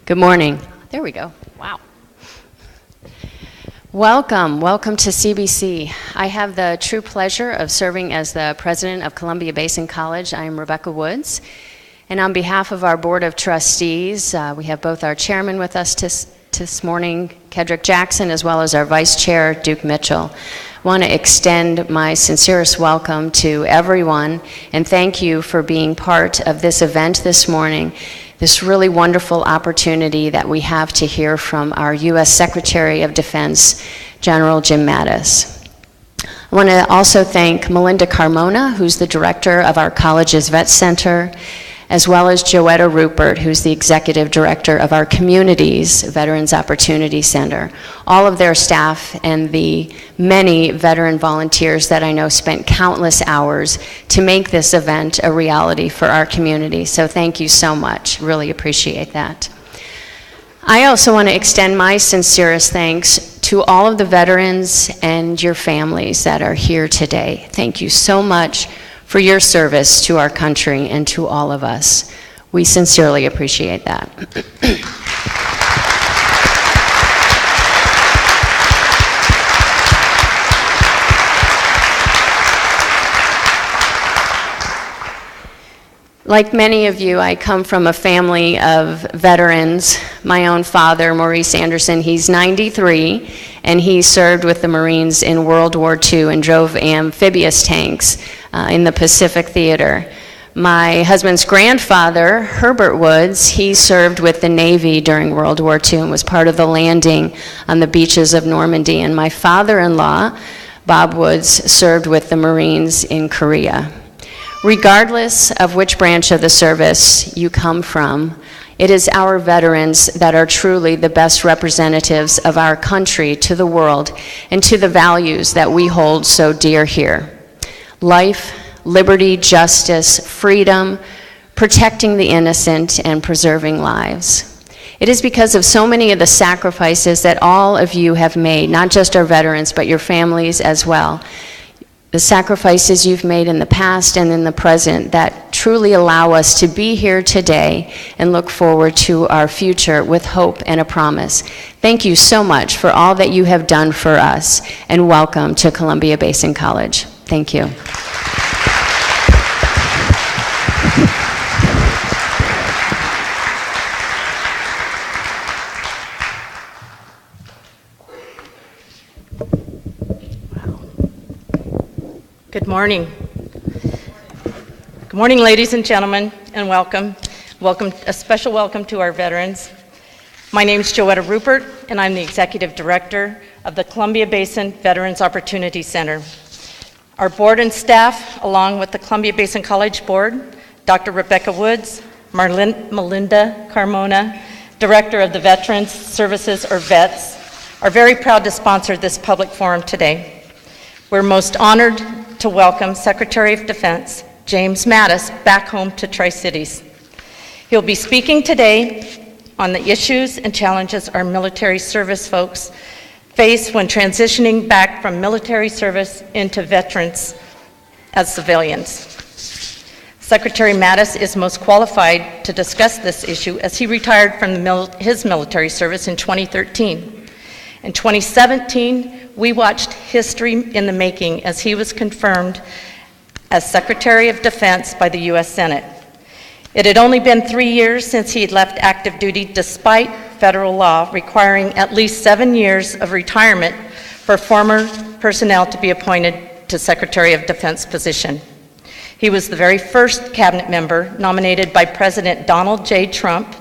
Good morning. There we go. Wow. Welcome to CBC. I have the true pleasure of serving as the president of Columbia Basin College. I am Rebecca Woods, and on behalf of our board of trustees, we have both our chairman with us this morning, Kedrick Jackson, as well as our vice chair, Duke Mitchell. I want to extend my sincerest welcome to everyone and thank you for being part of this event this morning, this really wonderful opportunity that we have to hear from our U.S. Secretary of Defense, General Jim Mattis. I want to also thank Melinda Carmona, who's the director of our college's Vet Center, as well as Joetta Rupert, who's the executive director of our community's Veterans Opportunity Center. All of their staff and the many veteran volunteers that I know spent countless hours to make this event a reality for our community. So thank you so much. Really appreciate that. I also want to extend my sincerest thanks to all of the veterans and your families that are here today. Thank you so much for your service to our country and to all of us. We sincerely appreciate that. Like many of you, I come from a family of veterans. My own father, Maurice Anderson, he's 93, and he served with the Marines in World War II and drove amphibious tanks in the Pacific Theater. My husband's grandfather, Herbert Woods, he served with the Navy during World War II and was part of the landing on the beaches of Normandy. And my father-in-law, Bob Woods, served with the Marines in Korea. Regardless of which branch of the service you come from, it is our veterans that are truly the best representatives of our country to the world and to the values that we hold so dear here. Life, liberty, justice, freedom, protecting the innocent, and preserving lives. It is because of so many of the sacrifices that all of you have made, not just our veterans, but your families as well. The sacrifices you've made in the past and in the present that truly allow us to be here today and look forward to our future with hope and a promise. Thank you so much for all that you have done for us, and welcome to Columbia Basin College. Thank you. Good morning. Good morning, ladies and gentlemen, and welcome. A special welcome to our veterans. My name is Joetta Rupert, and I'm the Executive Director of the Columbia Basin Veterans Opportunity Center. Our board and staff, along with the Columbia Basin College Board, Dr. Rebecca Woods, Melinda Carmona, Director of the Veterans Services, or VETS, are very proud to sponsor this public forum today. We're most honored to welcome Secretary of Defense James Mattis back home to Tri-Cities. He'll be speaking today on the issues and challenges our military service folks face when transitioning back from military service into veterans as civilians. Secretary Mattis is most qualified to discuss this issue as he retired from his military service in 2013. In 2017, we watched history in the making as he was confirmed as Secretary of Defense by the U.S. Senate. It had only been 3 years since he had left active duty despite federal law requiring at least 7 years of retirement for former personnel to be appointed to Secretary of Defense position. He was the very first cabinet member nominated by President Donald J. Trump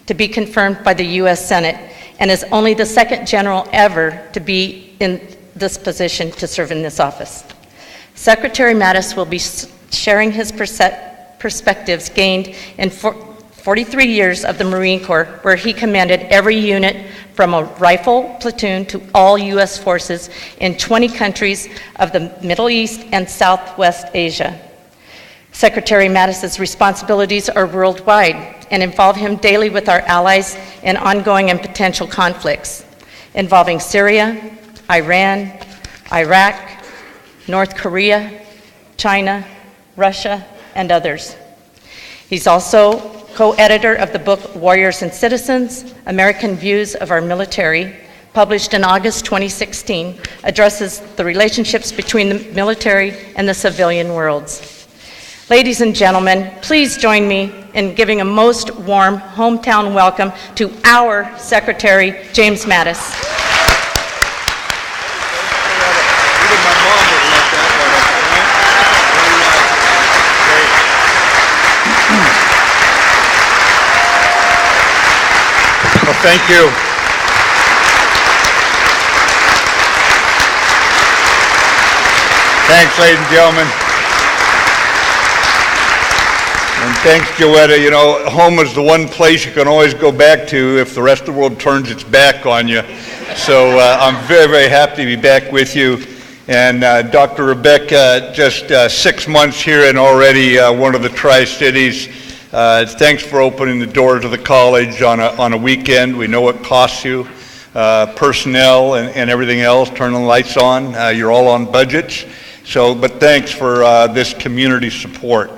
to be confirmed by the U.S. Senate, and is only the second general ever to be in this position to serve in this office. Secretary Mattis will be sharing his perspectives gained in 43 years of the Marine Corps, where he commanded every unit from a rifle platoon to all U.S. forces in 20 countries of the Middle East and Southwest Asia. Secretary Mattis's responsibilities are worldwide and involve him daily with our allies in ongoing and potential conflicts involving Syria, Iran, Iraq, North Korea, China, Russia, and others. He's also co-editor of the book Warriors and Citizens, American Views of Our Military, published in August 2016, addresses the relationships between the military and the civilian worlds. Ladies and gentlemen, please join me in giving a most warm hometown welcome to our Secretary, James Mattis. Well, thank you. Thanks, ladies and gentlemen. And thanks, Joetta. You know, home is the one place you can always go back to if the rest of the world turns its back on you. So I'm very, very happy to be back with you. And Dr. Rebecca, just 6 months here and already one of the Tri-Cities. Thanks for opening the doors of the college on a weekend. We know it costs you, personnel and everything else, turning the lights on. You're all on budgets. But thanks for this community support.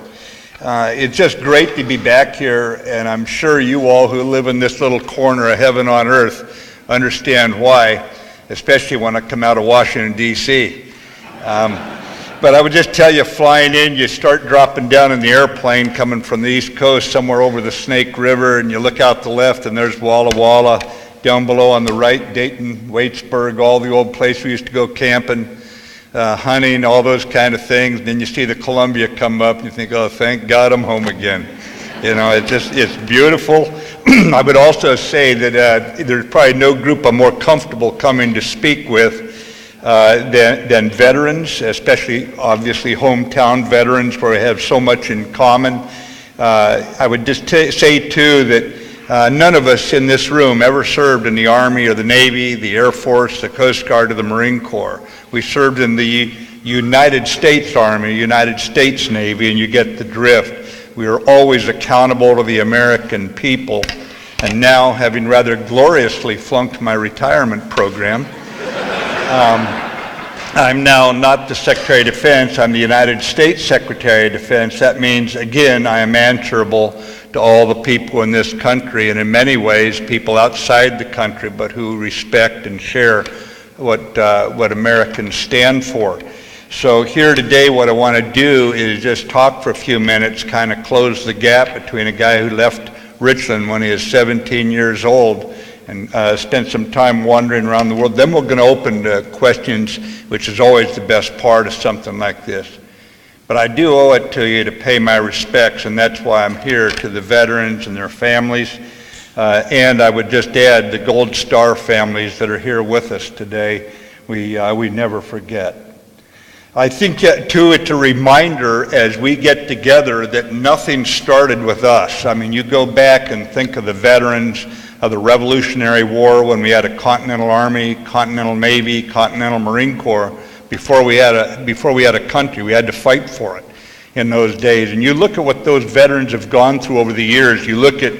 It's just great to be back here, and I'm sure you all who live in this little corner of heaven on earth understand why, especially when I come out of Washington, D.C. But I would just tell you, flying in, you start dropping down in the airplane coming from the East Coast, somewhere over the Snake River, and you look out the left, and there's Walla Walla. Down below on the right, Dayton, Waitsburg, all the old places we used to go camping, hunting, all those kind of things. And then you see the Columbia come up, and you think, oh, thank God I'm home again. You know, it's beautiful. I would also say that there's probably no group I'm more comfortable coming to speak with than veterans, especially obviously hometown veterans where we have so much in common. I would just say too that none of us in this room ever served in the Army or the Navy, the Air Force, the Coast Guard, or the Marine Corps. We served in the United States Army, United States Navy, and you get the drift. We are always accountable to the American people. And now, having rather gloriously flunked my retirement program, I'm now not the Secretary of Defense, I'm the United States Secretary of Defense. That means, again, I am answerable to all the people in this country, and in many ways, people outside the country, but who respect and share what Americans stand for. So here today, what I want to do is just talk for a few minutes, kind of close the gap between a guy who left Richland when he was 17 years old and spent some time wandering around the world. Then we're going to open to questions, which is always the best part of something like this. But I do owe it to you to pay my respects, and that's why I'm here, to the veterans and their families. And I would just add the Gold Star families that are here with us today. We never forget. I think, too, it's a reminder as we get together that nothing started with us. I mean, you go back and think of the veterans of the Revolutionary War when we had a Continental Army, Continental Navy, Continental Marine Corps. Before we had a country, we had to fight for it in those days. And you look at what those veterans have gone through over the years. You look at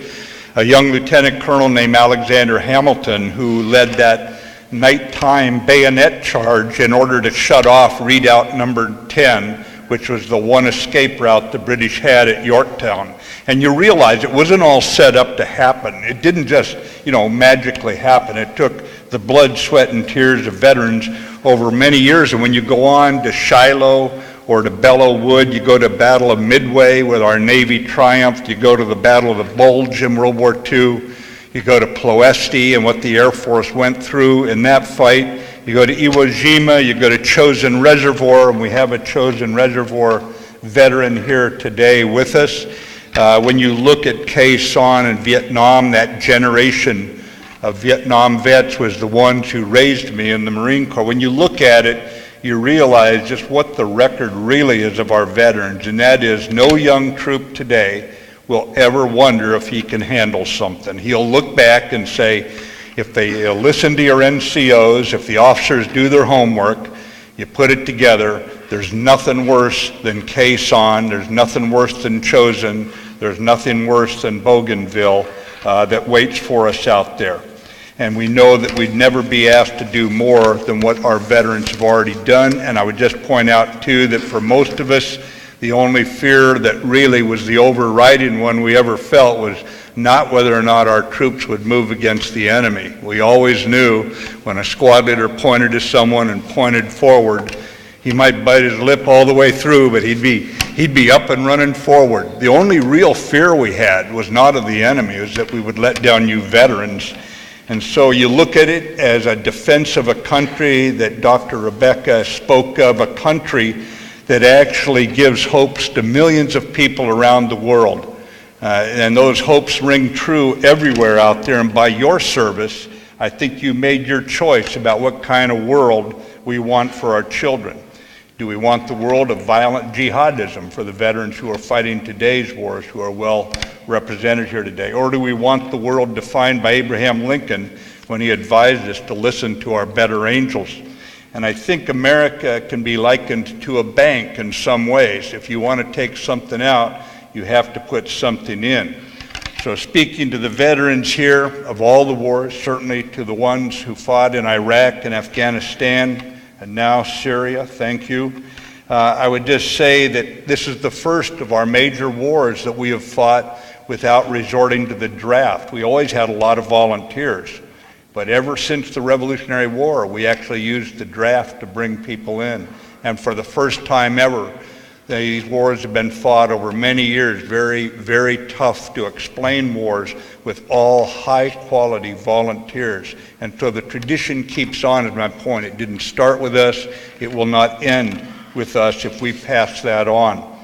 a young lieutenant colonel named Alexander Hamilton who led that nighttime bayonet charge in order to shut off redoubt number 10, which was the one escape route the British had at Yorktown. And you realize it wasn't all set up to happen. It didn't just, magically happen. It took the blood, sweat, and tears of veterans over many years. And when you go on to Shiloh or to Belleau Wood, you go to Battle of Midway where our Navy triumphed, you go to the Battle of the Bulge in World War II, you go to Ploesti and what the Air Force went through in that fight, you go to Iwo Jima, you go to Chosin Reservoir, and we have a Chosin Reservoir veteran here today with us. When you look at Khe Sanh in Vietnam, that generation of Vietnam vets was the ones who raised me in the Marine Corps. When you look at it, you realize just what the record really is of our veterans, and that is no young troop today will ever wonder if he can handle something. He'll look back and say, if they listen to your NCOs, if the officers do their homework, you put it together, there's nothing worse than Khe Sanh, there's nothing worse than Chosin, there's nothing worse than Bougainville that waits for us out there. And we know that we'd never be asked to do more than what our veterans have already done. And I would just point out, too, that for most of us, The only fear that really was the overriding one we ever felt was not whether or not our troops would move against the enemy. We always knew when a squad leader pointed to someone and pointed forward, he might bite his lip all the way through, but he'd be up and running forward. The only real fear we had was not of the enemy, it was that we would let down you veterans. And so you look at it as a defense of a country that Dr. Rebecca spoke of, a country that actually gives hopes to millions of people around the world. And those hopes ring true everywhere out there. And by your service, I think you made your choice about what kind of world we want for our children. Do we want the world of violent jihadism for the veterans who are fighting today's wars, who are well represented here today? Or do we want the world defined by Abraham Lincoln when he advised us to listen to our better angels? And I think America can be likened to a bank in some ways. If you want to take something out, you have to put something in. So speaking to the veterans here of all the wars, certainly to the ones who fought in Iraq and Afghanistan, and now Syria, thank you. I would just say that this is the first of our major wars that we have fought without resorting to the draft. We always had a lot of volunteers, but ever since the Revolutionary War, we actually used the draft to bring people in. And for the first time ever, these wars have been fought over many years, very, very tough to explain wars with all high-quality volunteers. And so the tradition keeps on, is my point. It didn't start with us. It will not end with us if we pass that on.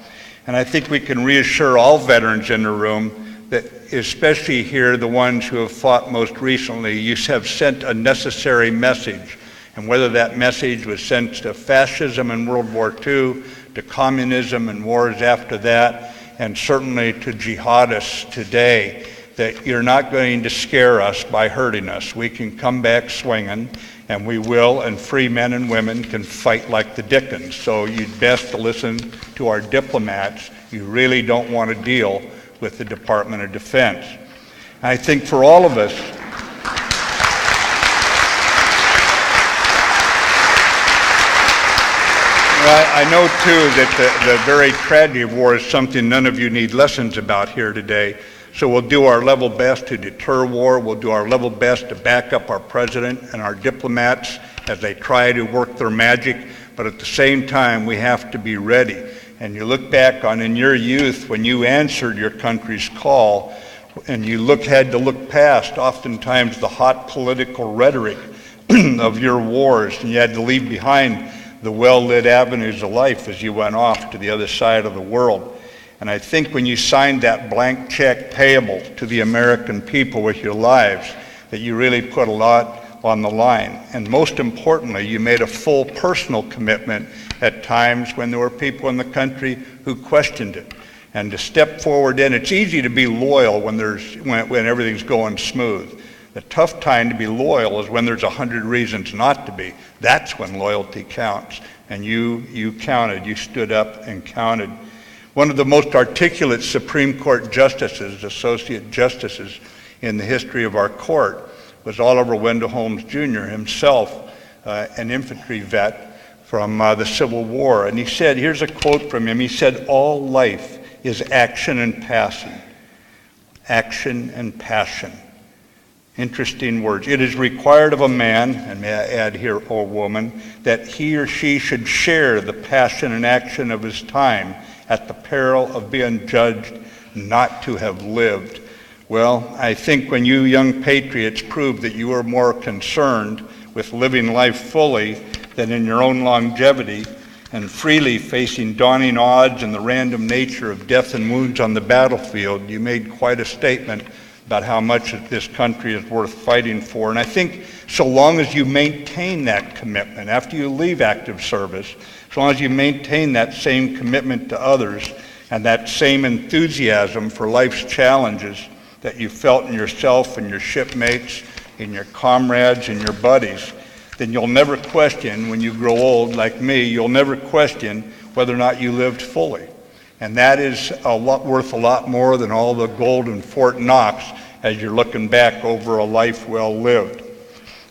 And I think we can reassure all veterans in the room that, especially here, the ones who have fought most recently, you have sent a necessary message. And whether that message was sent to fascism in World War II, to communism and wars after that, and certainly to jihadists today, that you're not going to scare us by hurting us. We can come back swinging, and we will, and free men and women can fight like the Dickens. So you'd best to listen to our diplomats. You really don't want to deal with the Department of Defense. And I think for all of us, well, I know too that the very tragedy of war is something none of you need lessons about here today. So we'll do our level best to deter war. We'll do our level best to back up our president and our diplomats as they try to work their magic. But at the same time, we have to be ready. And you look back on in your youth when you answered your country's call, and you had to look past oftentimes the hot political rhetoric of your wars, and you had to leave behind the well-lit avenues of life as you went off to the other side of the world. And I think when you signed that blank check payable to the American people with your lives, that you really put a lot on the line. And most importantly, you made a full personal commitment at times when there were people in the country who questioned it. And to step forward in, it's easy to be loyal when everything's going smooth. The tough time to be loyal is when there's 100 reasons not to be. That's when loyalty counts. And you counted, you stood up and counted. One of the most articulate Supreme Court justices, associate justices in the history of our court was Oliver Wendell Holmes Jr., himself an infantry vet from the Civil War. And he said, here's a quote from him, he said, "All life is action and passion. Action and passion." Interesting words. It is required of a man, and may I add here, or woman, that he or she should share the passion and action of his time at the peril of being judged not to have lived. Well, I think when you young patriots proved that you were more concerned with living life fully than in your own longevity and freely facing daunting odds and the random nature of death and wounds on the battlefield, you made quite a statement about how much this country is worth fighting for. And I think so long as you maintain that commitment after you leave active service, as long as you maintain that same commitment to others and that same enthusiasm for life's challenges that you felt in yourself and your shipmates, in your comrades and your buddies, then you'll never question when you grow old like me, you'll never question whether or not you lived fully. And that is worth a lot more than all the gold in Fort Knox as you're looking back over a life well lived.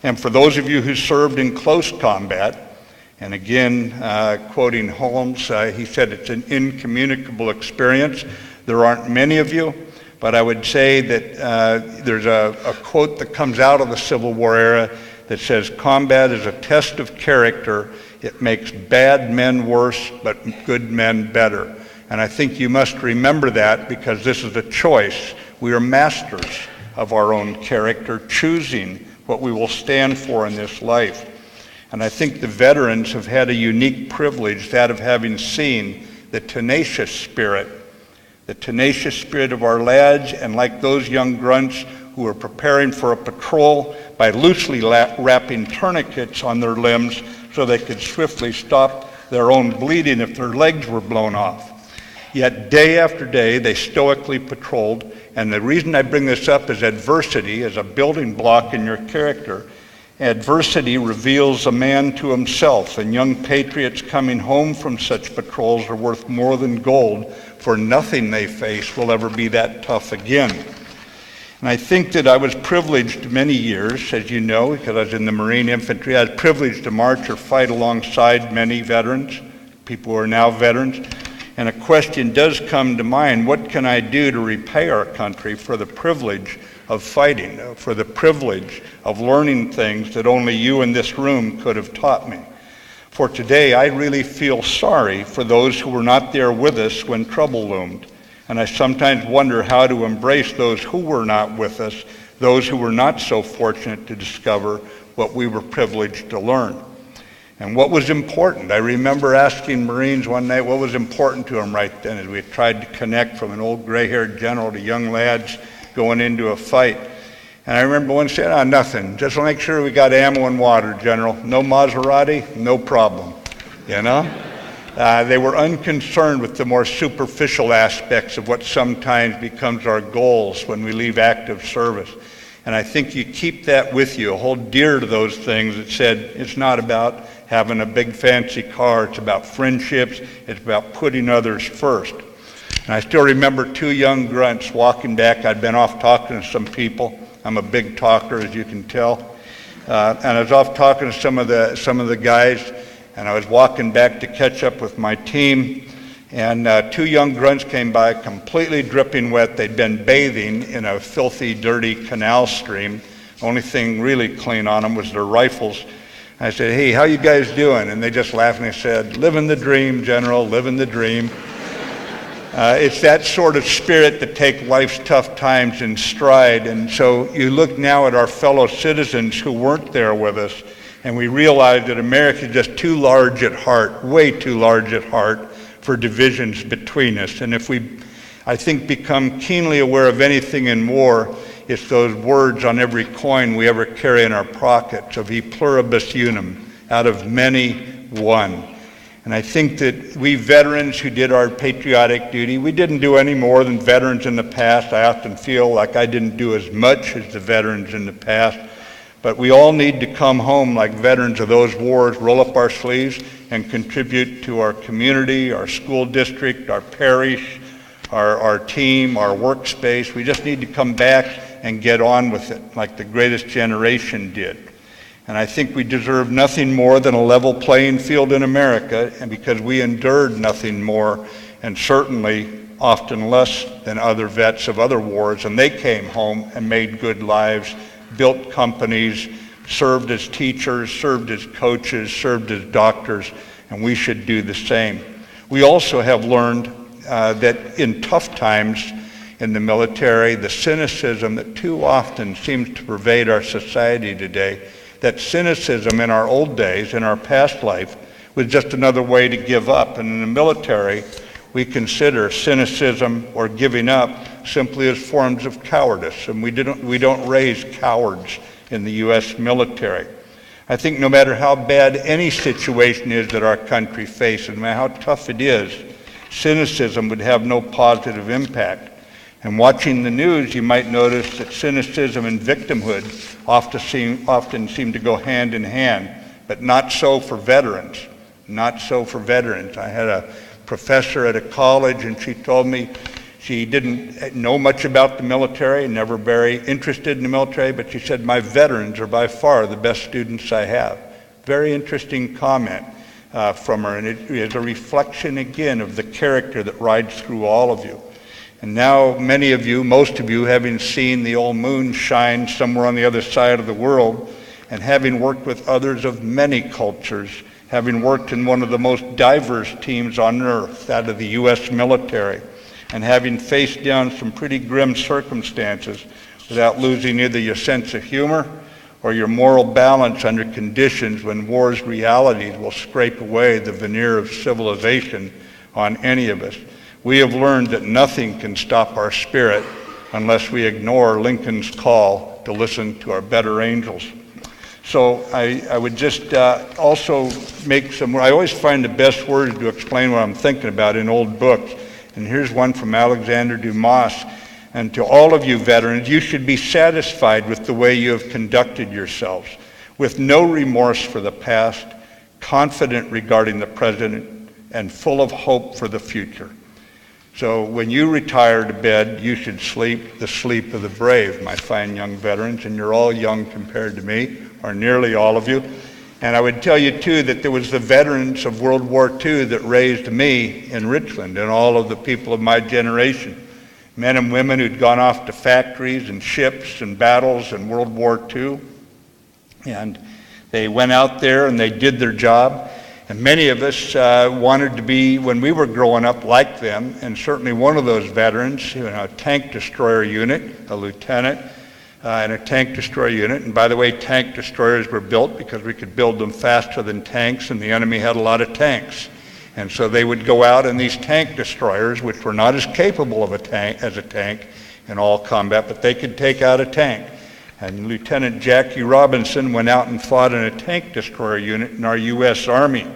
And for those of you who served in close combat, And again, quoting Holmes, he said, it's an incommunicable experience. There aren't many of you, but I would say that there's a quote that comes out of the Civil War era that says, combat is a test of character. It makes bad men worse, but good men better. And I think you must remember that, because this is a choice. We are masters of our own character, choosing what we will stand for in this life. And I think the veterans have had a unique privilege, that of having seen the tenacious spirit of our lads, and like those young grunts who were preparing for a patrol by loosely wrapping tourniquets on their limbs so they could swiftly stop their own bleeding if their legs were blown off. Yet day after day, they stoically patrolled. And the reason I bring this up is adversity is a building block in your character. Adversity reveals a man to himself, and young patriots coming home from such patrols are worth more than gold, for nothing they face will ever be that tough again. And I think that I was privileged many years, as you know, because I was in the Marine Infantry. I was privileged to march or fight alongside many veterans, people who are now veterans. And a question does come to mind: what can I do to repay our country for the privilege of fighting, for the privilege of learning things that only you in this room could have taught me? For today, I really feel sorry for those who were not there with us when trouble loomed. And I sometimes wonder how to embrace those who were not with us, those who were not so fortunate to discover what we were privileged to learn. And what was important? I remember asking Marines one night what was important to them right then, as we tried to connect from an old gray-haired general to young lads going into a fight. And I remember one saying, nothing, just make sure we got ammo and water, General. No Maserati, no problem, you know? They were unconcerned with the more superficial aspects of what sometimes becomes our goals when we leave active service. And I think you keep that with you, hold dear to those things that said it's not about having a big fancy car, it's about friendships, it's about putting others first. And I still remember two young grunts walking back. I'd been off talking to some people. I'm a big talker, as you can tell. And I was off talking to some of the guys, and I was walking back to catch up with my team, and two young grunts came by, completely dripping wet. They'd been bathing in a filthy, dirty canal stream. Only thing really clean on them was their rifles. I said, hey, how you guys doing? And they just laughingly said, living the dream, General, living the dream. It's that sort of spirit that take life's tough times in stride. And so you look now at our fellow citizens who weren't there with us, and we realize that America is just too large at heart, way too large at heart, for divisions between us. And if we, I think, become keenly aware of anything in war, it's those words on every coin we ever carry in our pockets of e pluribus unum, out of many, one. And I think that we veterans who did our patriotic duty, we didn't do any more than veterans in the past. I often feel like I didn't do as much as the veterans in the past. But we all need to come home like veterans of those wars, roll up our sleeves and contribute to our community, our school district, our parish, our team, our workspace. We just need to come back and get on with it like the greatest generation did. And I think we deserve nothing more than a level playing field in America, and because we endured nothing more, and certainly often less than other vets of other wars, and they came home and made good lives, built companies, served as teachers, served as coaches, served as doctors, and we should do the same. We also have learned that in tough times in the military, the cynicism that too often seems to pervade our society today, that cynicism in our old days, in our past life, was just another way to give up. And in the military, we consider cynicism or giving up simply as forms of cowardice, and we don't raise cowards in the U.S. military. I think no matter how bad any situation is that our country faces, no matter how tough it is, cynicism would have no positive impact. And watching the news, you might notice that cynicism and victimhood often seem to go hand in hand, but not so for veterans. Not so for veterans. I had a professor at a college, and she told me she didn't know much about the military, never very interested in the military, but she said, my veterans are by far the best students I have. Very interesting comment. from her, and it is a reflection again of the character that rides through all of you. And now many of you, most of you, having seen the old moon shine somewhere on the other side of the world, and having worked with others of many cultures, having worked in one of the most diverse teams on earth, that of the U.S. military, and having faced down some pretty grim circumstances without losing either your sense of humor or your moral balance under conditions when war's realities will scrape away the veneer of civilization on any of us. We have learned that nothing can stop our spirit unless we ignore Lincoln's call to listen to our better angels. So I would just also make some, I always find the best words to explain what I'm thinking about in old books. And here's one from Alexander Dumas. And to all of you veterans, you should be satisfied with the way you have conducted yourselves, with no remorse for the past, confident regarding the present, and full of hope for the future. So when you retire to bed, you should sleep the sleep of the brave, my fine young veterans, and you're all young compared to me, or nearly all of you. And I would tell you too that there was the veterans of World War II that raised me in Richland and all of the people of my generation. Men and women who'd gone off to factories and ships and battles in World War II. And they went out there and they did their job. And many of us wanted to be, when we were growing up, like them. And certainly one of those veterans, a tank destroyer unit, a lieutenant, in a tank destroyer unit. And by the way, tank destroyers were built because we could build them faster than tanks, and the enemy had a lot of tanks. And so they would go out in these tank destroyers, which were not as capable of a tank as a tank in all combat, but they could take out a tank. And Lieutenant Jackie Robinson went out and fought in a tank destroyer unit in our U.S. Army.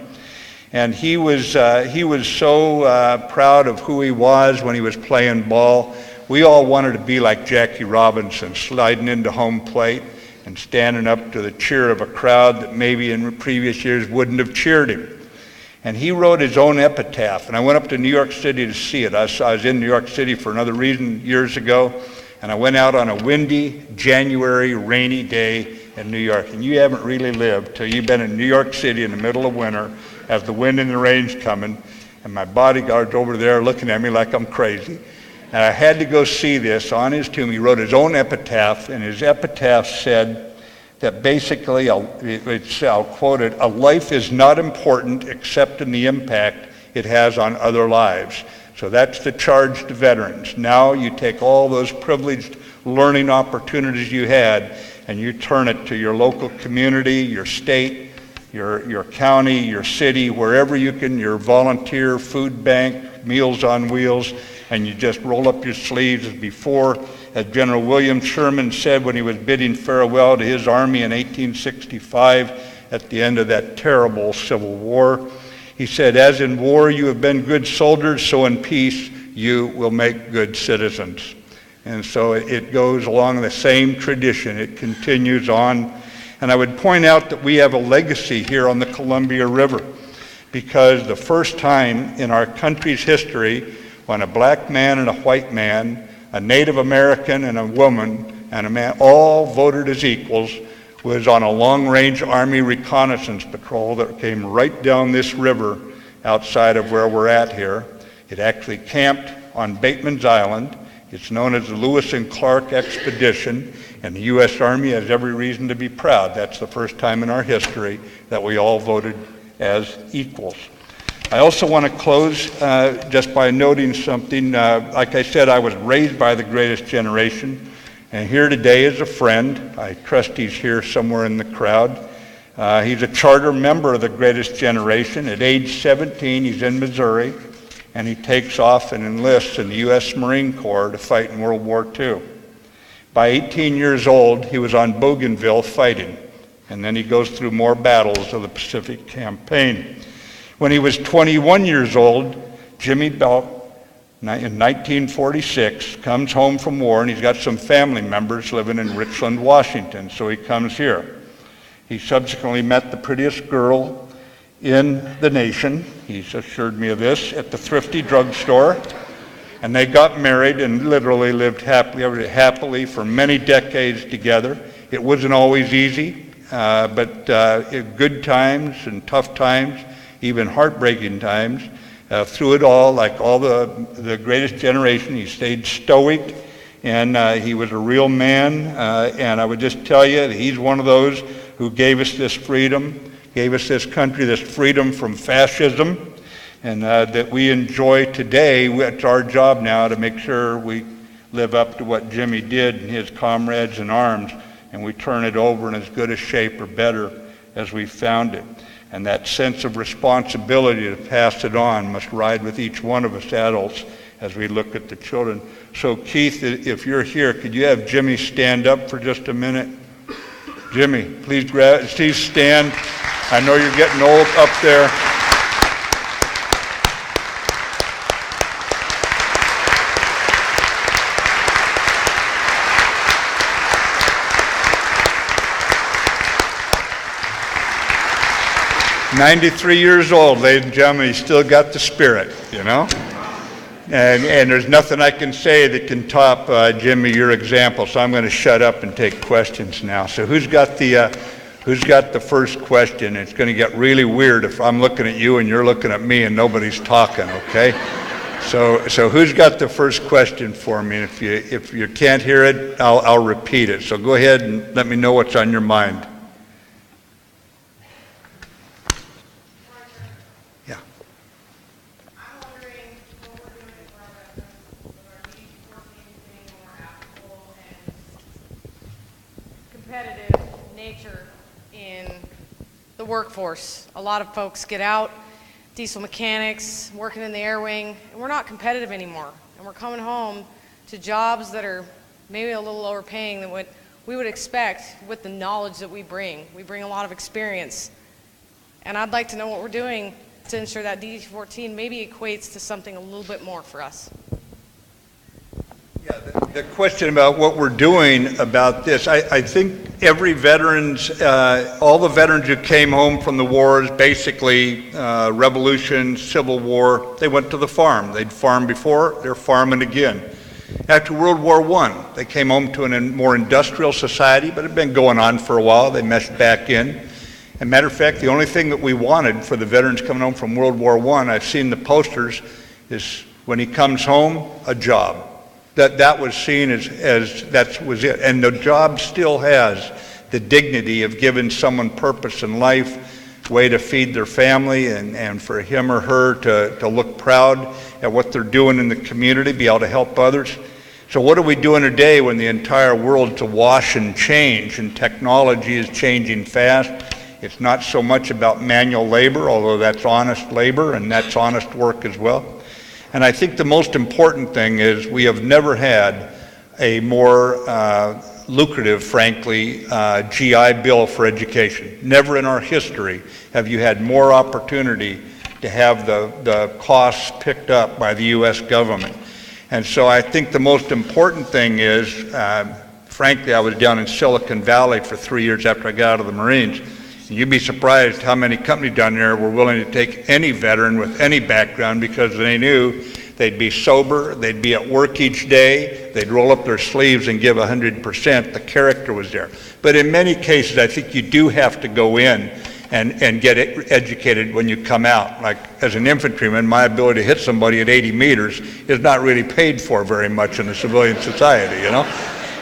And he was so proud of who he was when he was playing ball. We all wanted to be like Jackie Robinson, sliding into home plate and standing up to the cheer of a crowd that maybe in previous years wouldn't have cheered him. And he wrote his own epitaph, and I went up to New York City to see it. I was in New York City for another reason years ago, and I went out on a windy, January, rainy day in New York. And you haven't really lived till you've been in New York City in the middle of winter as the wind and the rain's coming, and my bodyguard's over there looking at me like I'm crazy. And I had to go see this. On his tomb, he wrote his own epitaph, and his epitaph said that basically, I'll quote it, "A life is not important except in the impact it has on other lives." So that's the charge to veterans. Now you take all those privileged learning opportunities you had and you turn it to your local community, your state, your county, your city, wherever you can, your volunteer food bank, Meals on Wheels, and you just roll up your sleeves as before. As General William Sherman said when he was bidding farewell to his army in 1865 at the end of that terrible Civil War, he said, "As in war you have been good soldiers, so in peace you will make good citizens." And so it goes along the same tradition. It continues on. And I would point out that we have a legacy here on the Columbia River, because the first time in our country's history when a black man and a white man, a Native American and a woman and a man all voted as equals was on a long-range Army reconnaissance patrol that came right down this river outside of where we're at here. It actually camped on Bateman's Island. It's known as the Lewis and Clark Expedition, and the U.S. Army has every reason to be proud. That's the first time in our history that we all voted as equals. I also want to close just by noting something. Like I said, I was raised by the greatest generation, and here today is a friend. I trust he's here somewhere in the crowd. He's a charter member of the greatest generation. At age 17, he's in Missouri, and he takes off and enlists in the U.S. Marine Corps to fight in World War II. By 18 years old, he was on Bougainville fighting, and then he goes through more battles of the Pacific Campaign. When he was 21 years old, Jimmy Belk, in 1946, comes home from war, and he's got some family members living in Richland, Washington, so he comes here. He subsequently met the prettiest girl in the nation, he's assured me of this, at the Thrifty drugstore, and they got married and literally lived happily for many decades together. It wasn't always easy, but good times and tough times. even heartbreaking times. Through it all, like all the greatest generation, he stayed stoic, and he was a real man. And I would just tell you that he's one of those who gave us this freedom, gave us this country, this freedom from fascism, and that we enjoy today. It's our job now to make sure we live up to what Jimmy did and his comrades in arms, and we turn it over in as good a shape or better as we found it. And that sense of responsibility to pass it on must ride with each one of us adults as we look at the children. So Keith, if you're here, could you have Jimmy stand up for just a minute? Jimmy, please stand. I know you're getting old up there. "93 years old, ladies and gentlemen, he's still got the spirit, you know? And there's nothing I can say that can top, Jimmy, your example, so I'm going to shut up and take questions now. So who's got the first question? It's going to get really weird if I'm looking at you and you're looking at me and nobody's talking, okay? So who's got the first question for me? If you can't hear it, I'll repeat it. So go ahead and let me know what's on your mind. Competitive nature in the workforce. A lot of folks get out, diesel mechanics, working in the air wing, and we're not competitive anymore. And we're coming home to jobs that are maybe a little lower paying than what we would expect with the knowledge that we bring. We bring a lot of experience. And I'd like to know what we're doing to ensure that DD-14 maybe equates to something a little bit more for us. Yeah, the question about what we're doing about this, I think every veterans, all the veterans who came home from the wars, basically revolution, Civil War, they went to the farm. They'd farmed before, they're farming again. After World War I, they came home to a more industrial society, but it had been going on for a while. They meshed back in. As a matter of fact, the only thing that we wanted for the veterans coming home from World War I, I've seen the posters, is when he comes home, a job. That was seen as that was it. And the job still has the dignity of giving someone purpose in life, way to feed their family, and for him or her to look proud at what they're doing in the community, be able to help others. So what are we doing today when the entire world's awash and change, and technology is changing fast? It's not so much about manual labor, although that's honest labor and that's honest work as well. And I think the most important thing is we have never had a more lucrative, frankly, GI Bill for education. Never in our history have you had more opportunity to have the costs picked up by the U.S. government. And so I think the most important thing is, frankly, I was down in Silicon Valley for 3 years after I got out of the Marines. You'd be surprised how many companies down there were willing to take any veteran with any background because they knew they'd be sober, they'd be at work each day, they'd roll up their sleeves and give 100%. The character was there. But in many cases, I think you do have to go in and get educated when you come out. Like as an infantryman, my ability to hit somebody at 80 meters is not really paid for very much in a civilian society, you know?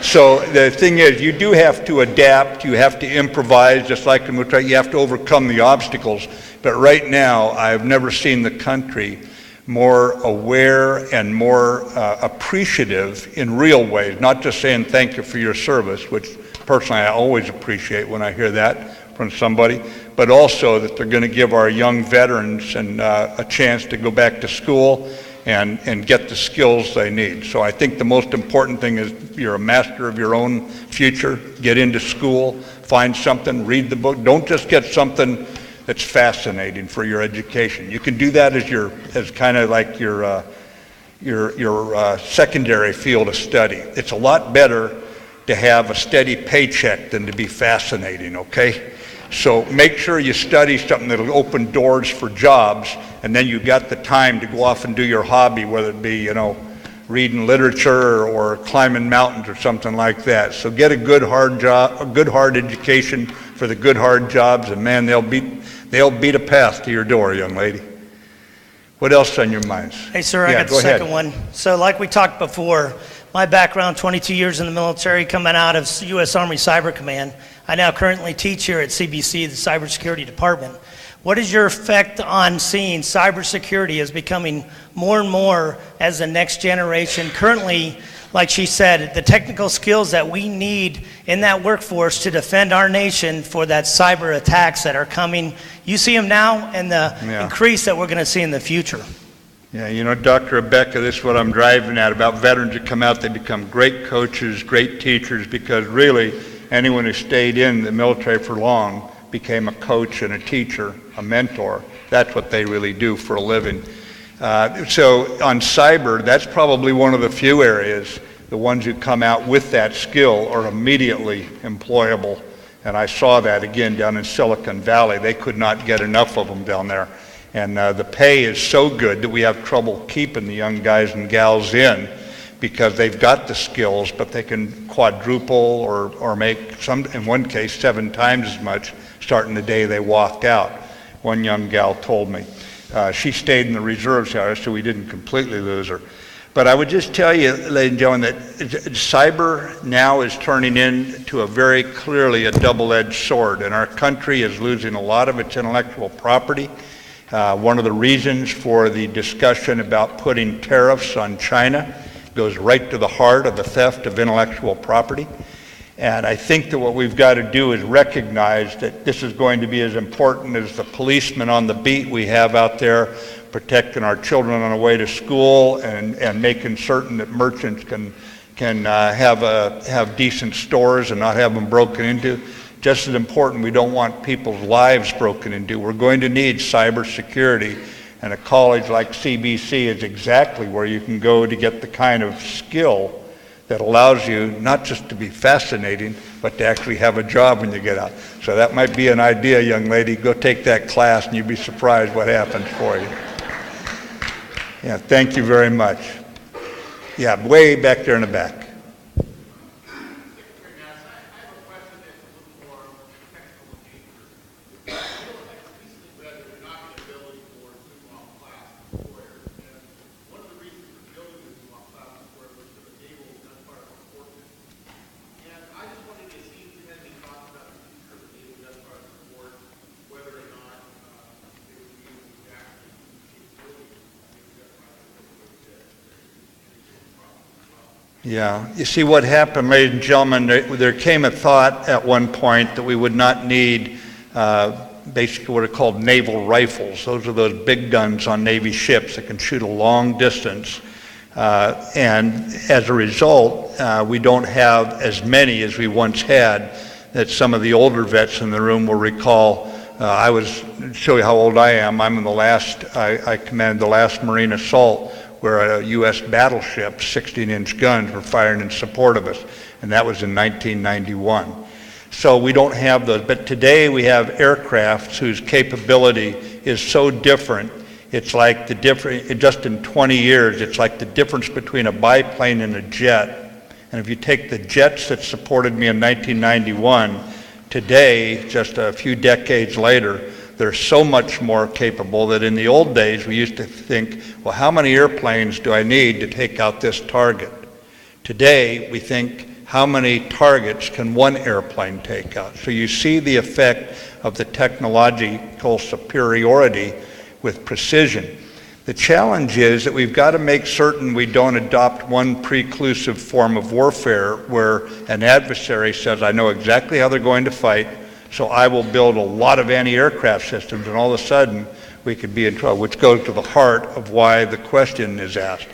So the thing is, you do have to adapt, you have to improvise, just like in military, you have to overcome the obstacles. But right now, I've never seen the country more aware and more appreciative in real ways, not just saying thank you for your service, which personally I always appreciate when I hear that from somebody, but also that they're going to give our young veterans a chance to go back to school and get the skills they need. So I think the most important thing is you're a master of your own future. Get into school, find something, read the book. Don't just get something that's fascinating for your education. You can do that as kind of like your secondary field of study. It's a lot better to have a steady paycheck than to be fascinating, okay? So make sure you study something that'll open doors for jobs, and then you've got the time to go off and do your hobby, whether it be, reading literature or climbing mountains or something like that. So get a good hard job, a good hard education for the good hard jobs, and man, they'll they'll beat a path to your door, young lady. What else on your minds? Hey, sir, I Yeah, got the go ahead. second one. So like we talked before, my background, 22 years in the military, coming out of U.S. Army Cyber Command. I now currently teach here at CBC, the Cybersecurity Department. What is your effect on seeing cybersecurity as becoming more and more as the next generation? Currently, like she said, the technical skills that we need in that workforce to defend our nation for that cyber attacks that are coming. You see them now and the increase that we're going to see in the future. Yeah, you know, Dr. Rebecca, this is what I'm driving at about veterans that come out. They become great coaches, great teachers, because really anyone who stayed in the military for long became a coach and a teacher, a mentor. That's what they really do for a living. So on cyber, that's probably one of the few areas, the ones who come out with that skill are immediately employable. And I saw that again down in Silicon Valley. They could not get enough of them down there. And the pay is so good that we have trouble keeping the young guys and gals in because they've got the skills, but they can quadruple or make, some, in one case, 7 times as much starting the day they walk out. One young gal told me. She stayed in the reserves, however, so we didn't completely lose her. But I would just tell you, ladies and gentlemen, that cyber now is turning into a very clearly a double-edged sword, and our country is losing a lot of its intellectual property. One of the reasons for the discussion about putting tariffs on China goes right to the heart of the theft of intellectual property. And I think that what we've got to do is recognize that this is going to be as important as the policemen on the beat we have out there protecting our children on the way to school and making certain that merchants can have decent stores and not have them broken into. Just as important, we don't want people's lives broken into. We're going to need cybersecurity, and a college like CBC is exactly where you can go to get the kind of skill that allows you not just to be fascinating, but to actually have a job when you get out. So that might be an idea, young lady. Go take that class and you'd be surprised what happens for you. Yeah, thank you very much. Yeah, way back there in the back. Yeah, you see what happened, ladies and gentlemen, there came a thought at one point that we would not need basically what are called naval rifles. Those are those big guns on Navy ships that can shoot a long distance. And as a result, we don't have as many as we once had, that some of the older vets in the room will recall. To show you how old I am, I commanded the last Marine assault where a U.S. battleship, 16-inch guns, were firing in support of us, and that was in 1991. So we don't have those, but today we have aircrafts whose capability is so different. It's like just in 20 years, it's like the difference between a biplane and a jet. And if you take the jets that supported me in 1991, today, just a few decades later, they're so much more capable that in the old days we used to think, well, how many airplanes do I need to take out this target? Today we think, how many targets can one airplane take out? So you see the effect of the technological superiority with precision. The challenge is that we've got to make certain we don't adopt one preclusive form of warfare where an adversary says, I know exactly how they're going to fight, so I will build a lot of anti-aircraft systems, and all of a sudden we could be in trouble, which goes to the heart of why the question is asked.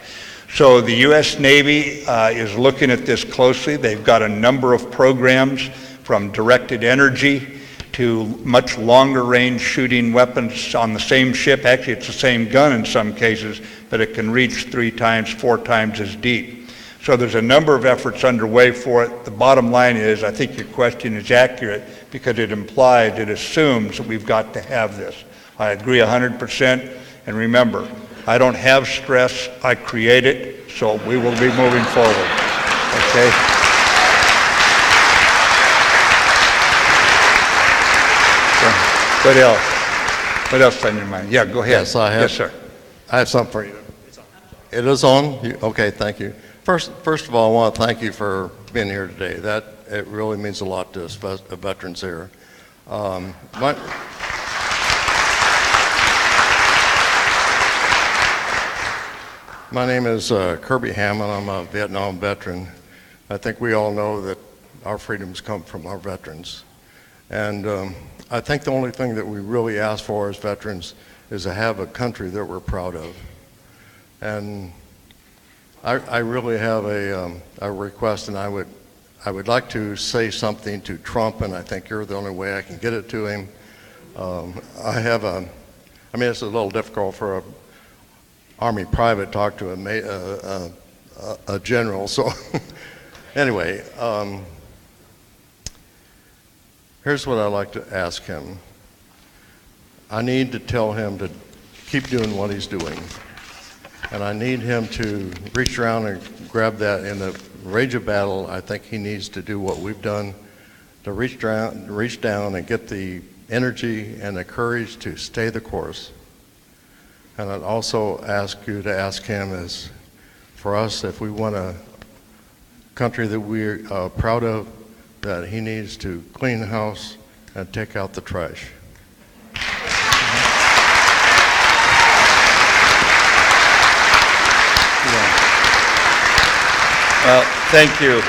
So the U.S. Navy is looking at this closely. They've got a number of programs from directed energy to much longer range shooting weapons on the same ship. Actually, it's the same gun in some cases, but it can reach 3 times, 4 times as deep. So there's a number of efforts underway for it. The bottom line is, I think your question is accurate because it assumes that we've got to have this. I agree 100%, and remember, I don't have stress, I create it, so we will be moving forward, okay? What else? What else on your mind? Yeah, go ahead. Yes, I have. Yes, sir. I have something for you. It is on? Okay, thank you. First of all, I want to thank you for being here today. It really means a lot to us veterans here. My name is Kirby Hammond. I'm a Vietnam veteran. I think we all know that our freedoms come from our veterans. And I think the only thing that we really ask for as veterans is to have a country that we're proud of. And I really have a request, and I would like to say something to Trump, and I think you're the only way I can get it to him. I mean, it's a little difficult for a Army private to talk to a general, so anyway, here's what I'd like to ask him. I need to tell him to keep doing what he's doing. And I need him to reach around and grab that. In the rage of battle, I think he needs to do what we've done, to reach down and get the energy and the courage to stay the course. And I'd also ask you to ask him is, for us, if we want a country that we're proud of, that he needs to clean the house and take out the trash. Well, thank you.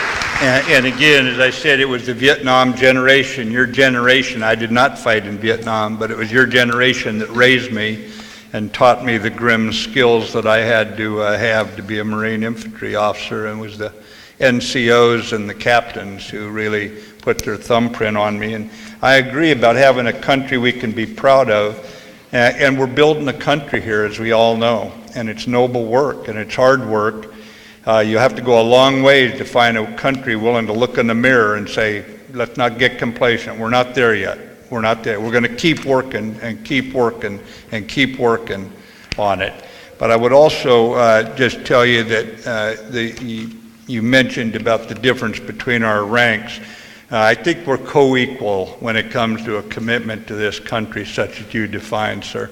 And again, as I said, it was the Vietnam generation, your generation. I did not fight in Vietnam, but it was your generation that raised me and taught me the grim skills that I had to have to be a Marine infantry officer, and it was the NCOs and the captains who really put their thumbprint on me. And I agree about having a country we can be proud of, and we're building a country here, as we all know, and it's noble work and it's hard work. You have to go a long way to find a country willing to look in the mirror and say, let's not get complacent. We're not there yet. We're not there. We're going to keep working and keep working and keep working on it. But I would also just tell you that you mentioned about the difference between our ranks. I think we're co-equal when it comes to a commitment to this country such as you defined, sir.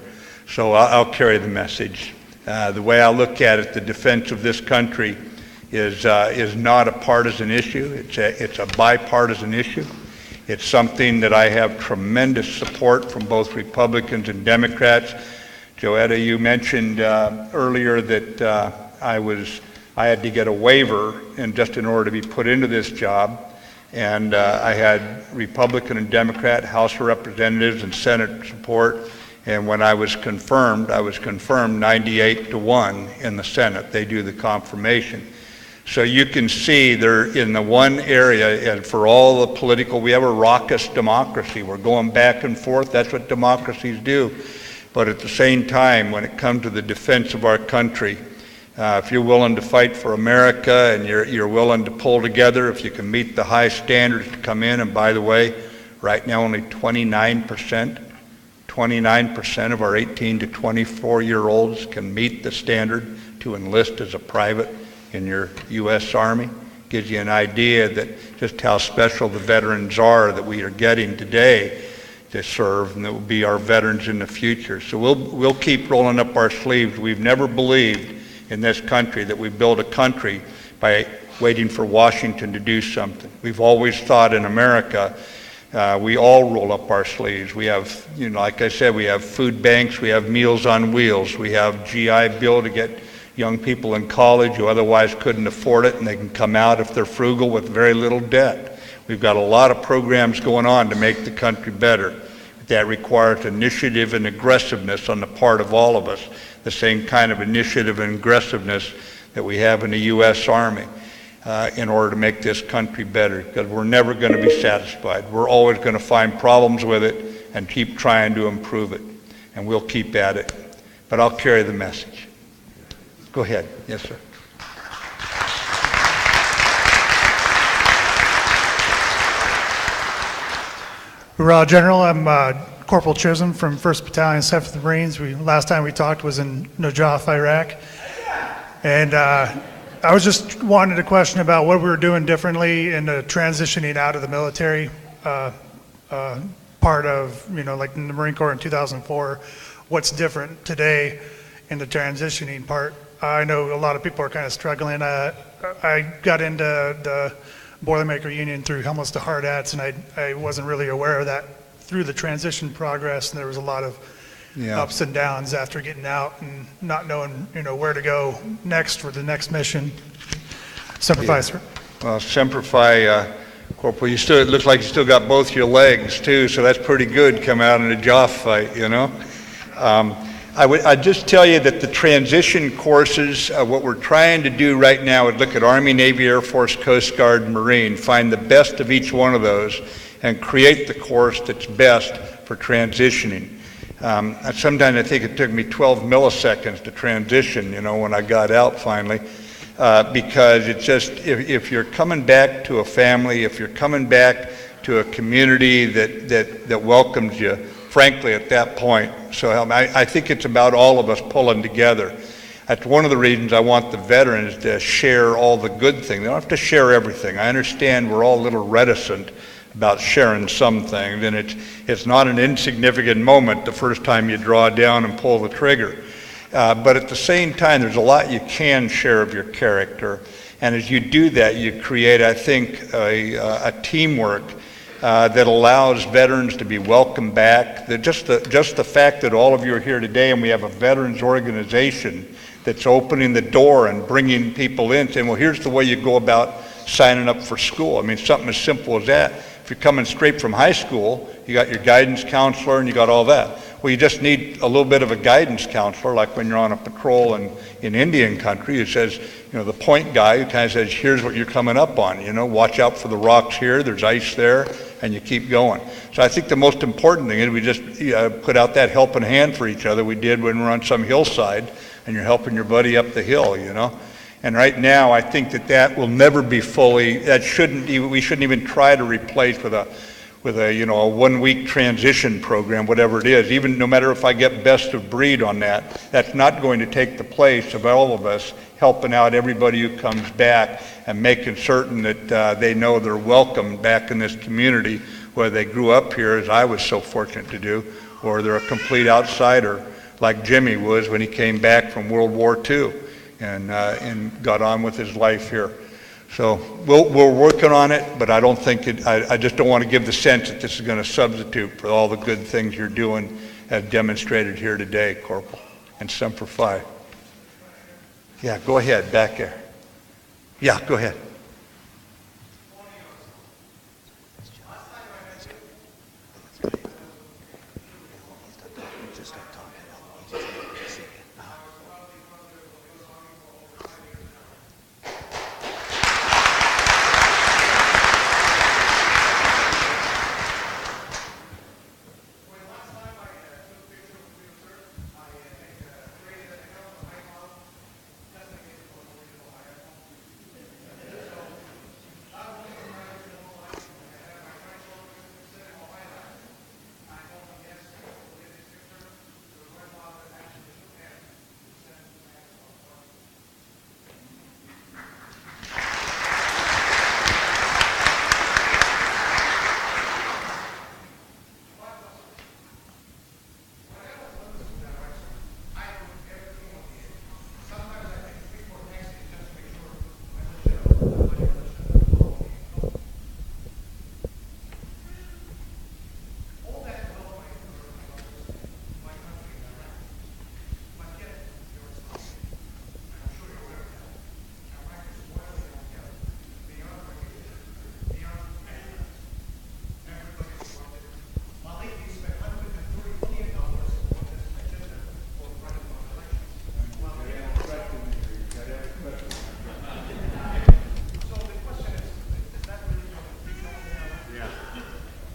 So I'll carry the message. The way I look at it, the defense of this country is not a partisan issue. It's a bipartisan issue. It's something that I have tremendous support from both Republicans and Democrats. Joetta, you mentioned earlier that I had to get a waiver in order to be put into this job. And I had Republican and Democrat House of Representatives and Senate support. And when I was confirmed 98-1 in the Senate. They do the confirmation. So you can see there in the one area, and for all the political, we have a raucous democracy. We're going back and forth. That's what democracies do. But at the same time, when it comes to the defense of our country, if you're willing to fight for America and you're willing to pull together, if you can meet the high standards to come in, and by the way, right now only 29% of our 18 to 24-year-olds can meet the standard to enlist as a private in your U.S. Army. Gives you an idea that just how special the veterans are that we are getting today to serve, and that will be our veterans in the future. So we'll keep rolling up our sleeves. We've never believed in this country that we build a country by waiting for Washington to do something. We've always thought in America, we all roll up our sleeves. We have, like I said, we have food banks, we have Meals on Wheels, we have GI Bill to get young people in college who otherwise couldn't afford it, and they can come out if they're frugal with very little debt. We've got a lot of programs going on to make the country better. That requires initiative and aggressiveness on the part of all of us, the same kind of initiative and aggressiveness that we have in the U.S. Army. In order to make this country better, because we're never going to be satisfied. We're always going to find problems with it and keep trying to improve it, and we'll keep at it. But I'll carry the message. Go ahead. Yes, sir. Hoorah, General. I'm Corporal Chisholm from 1st Battalion, 7th Marines. Last time we talked was in Najaf, Iraq. And I was just wanted to question about what we were doing differently in the transitioning out of the military part of, like in the Marine Corps in 2004, what's different today in the transitioning part? I know a lot of people are kind of struggling. I got into the Boilermaker Union through Helmets to Hard Hats, and I wasn't really aware of that through the transition progress, and there was a lot of ups and downs after getting out and not knowing, where to go next for the next mission. Semper Fi, sir. Well, Semper Fi, Corporal, it looks like you still got both your legs too, so that's pretty good coming out in a JOF fight, I'd just tell you that the transition courses, what we're trying to do right now is look at Army, Navy, Air Force, Coast Guard, Marine, find the best of each one of those and create the course that's best for transitioning. Sometimes I think it took me 12 milliseconds to transition, when I got out finally, because it's just, if you're coming back to a family, if you're coming back to a community that welcomes you, frankly, at that point. So I think it's about all of us pulling together. That's one of the reasons I want the veterans to share all the good things. They don't have to share everything. I understand we're all a little reticent about sharing some things, and it's not an insignificant moment the first time you draw down and pull the trigger. But at the same time, there's a lot you can share of your character. And as you do that, you create, I think, a teamwork that allows veterans to be welcomed back. Just the fact that all of you are here today and we have a veterans organization that's opening the door and bringing people in, saying, well, here's the way you go about signing up for school. I mean, something as simple as that. If you're coming straight from high school, you got your guidance counselor and you got all that. Well, you just need a little bit of a guidance counselor, like when you're on a patrol in Indian country, who says, the point guy who kind of says, here's what you're coming up on, watch out for the rocks here, there's ice there, and you keep going. So I think the most important thing is we just put out that helping hand for each other. We did when we were on some hillside, and you're helping your buddy up the hill, And right now, I think that will never be fully, we shouldn't even try to replace with a 1 week transition program, whatever it is. Even no matter if I get best of breed on that, that's not going to take the place of all of us helping out everybody who comes back and making certain that they know they're welcome back in this community, whether they grew up here, as I was so fortunate to do, or they're a complete outsider like Jimmy was when he came back from World War II and got on with his life here. So we're working on it, but I don't think I just don't want to give the sense that this is going to substitute for all the good things you're doing as demonstrated here today, Corporal, and Semper Fi. Yeah, go ahead, back there. Yeah, go ahead.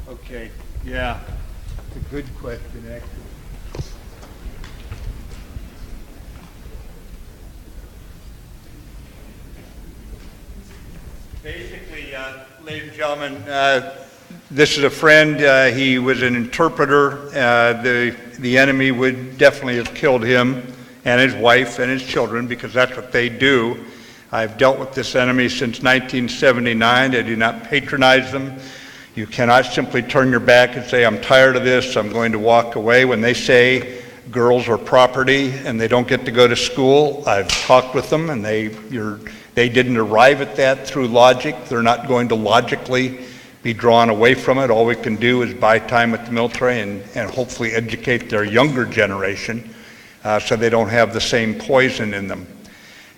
Okay, yeah, it's a good question, actually. Basically, ladies and gentlemen, this is a friend. He was an interpreter. The enemy would definitely have killed him and his wife and his children because that's what they do. I've dealt with this enemy since 1979. I do not patronize them. You cannot simply turn your back and say, I'm tired of this, I'm going to walk away. When they say girls are property and they don't get to go to school, I've talked with them and they didn't arrive at that through logic. They're not going to logically be drawn away from it. All we can do is buy time at the military and hopefully educate their younger generation so they don't have the same poison in them.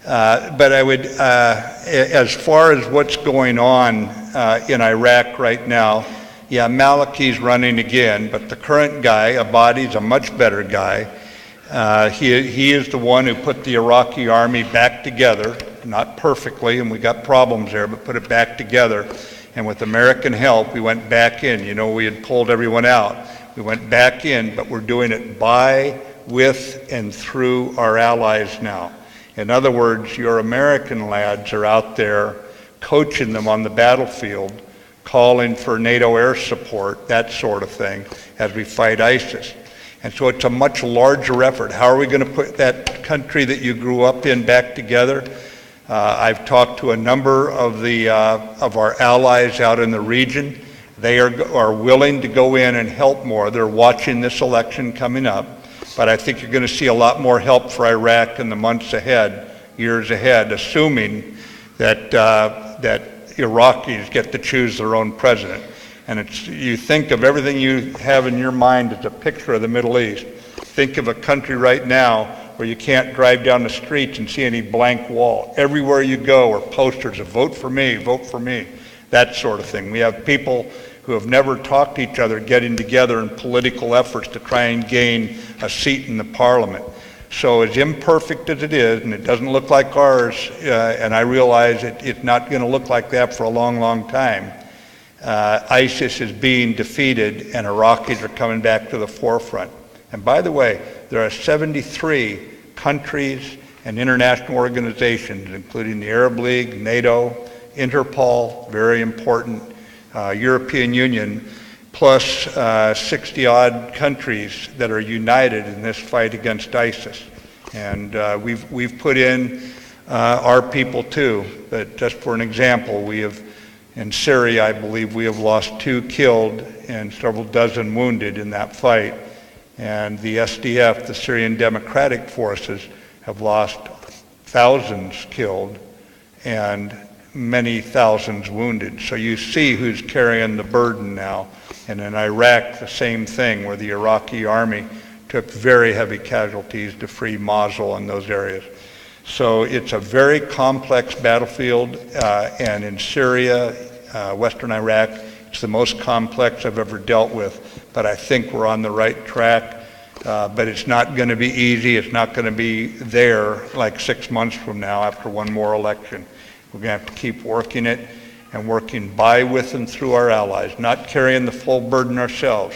But I would, as far as what's going on in Iraq right now, yeah, Maliki's running again, but the current guy, Abadi's a much better guy. He is the one who put the Iraqi army back together, not perfectly, and we got problems there, but put it back together. And with American help, we went back in. You know, we had pulled everyone out. We went back in, but we're doing it by, with, and through our allies now. In other words, your American lads are out there coaching them on the battlefield, calling for NATO air support, that sort of thing, as we fight ISIS. And so it's a much larger effort. How are we going to put that country that you grew up in back together? I've talked to a number of our allies out in the region. They are willing to go in and help more. They're watching this election coming up. But I think you're going to see a lot more help for Iraq in the months ahead, years ahead, assuming that Iraqis get to choose their own president. And you think of everything you have in your mind as a picture of the Middle East. Think of a country right now where you can't drive down the streets and see any blank wall. Everywhere you go are posters of vote for me, that sort of thing. We have people who have never talked to each other getting together in political efforts to try and gain a seat in the parliament. So as imperfect as it is, and it doesn't look like ours, and I realize it's not going to look like that for a long, long time, ISIS is being defeated and Iraqis are coming back to the forefront. And by the way, there are 73 countries and international organizations, including the Arab League, NATO, Interpol, very important, European Union, plus 60-odd countries that are united in this fight against ISIS. And we've put in our people too. But just for an example, we have, in Syria, I believe we have lost 2 killed and several dozen wounded in that fight. And the SDF, the Syrian Democratic Forces, have lost thousands killed and many thousands wounded. So you see who's carrying the burden now. And in Iraq, the same thing, where the Iraqi army took very heavy casualties to free Mosul and those areas. So it's a very complex battlefield, and in Syria, Western Iraq, it's the most complex I've ever dealt with. But I think we're on the right track. But it's not going to be easy. It's not going to be there like 6 months from now after one more election. We're going to have to keep working it and working by, with, and through our allies, not carrying the full burden ourselves.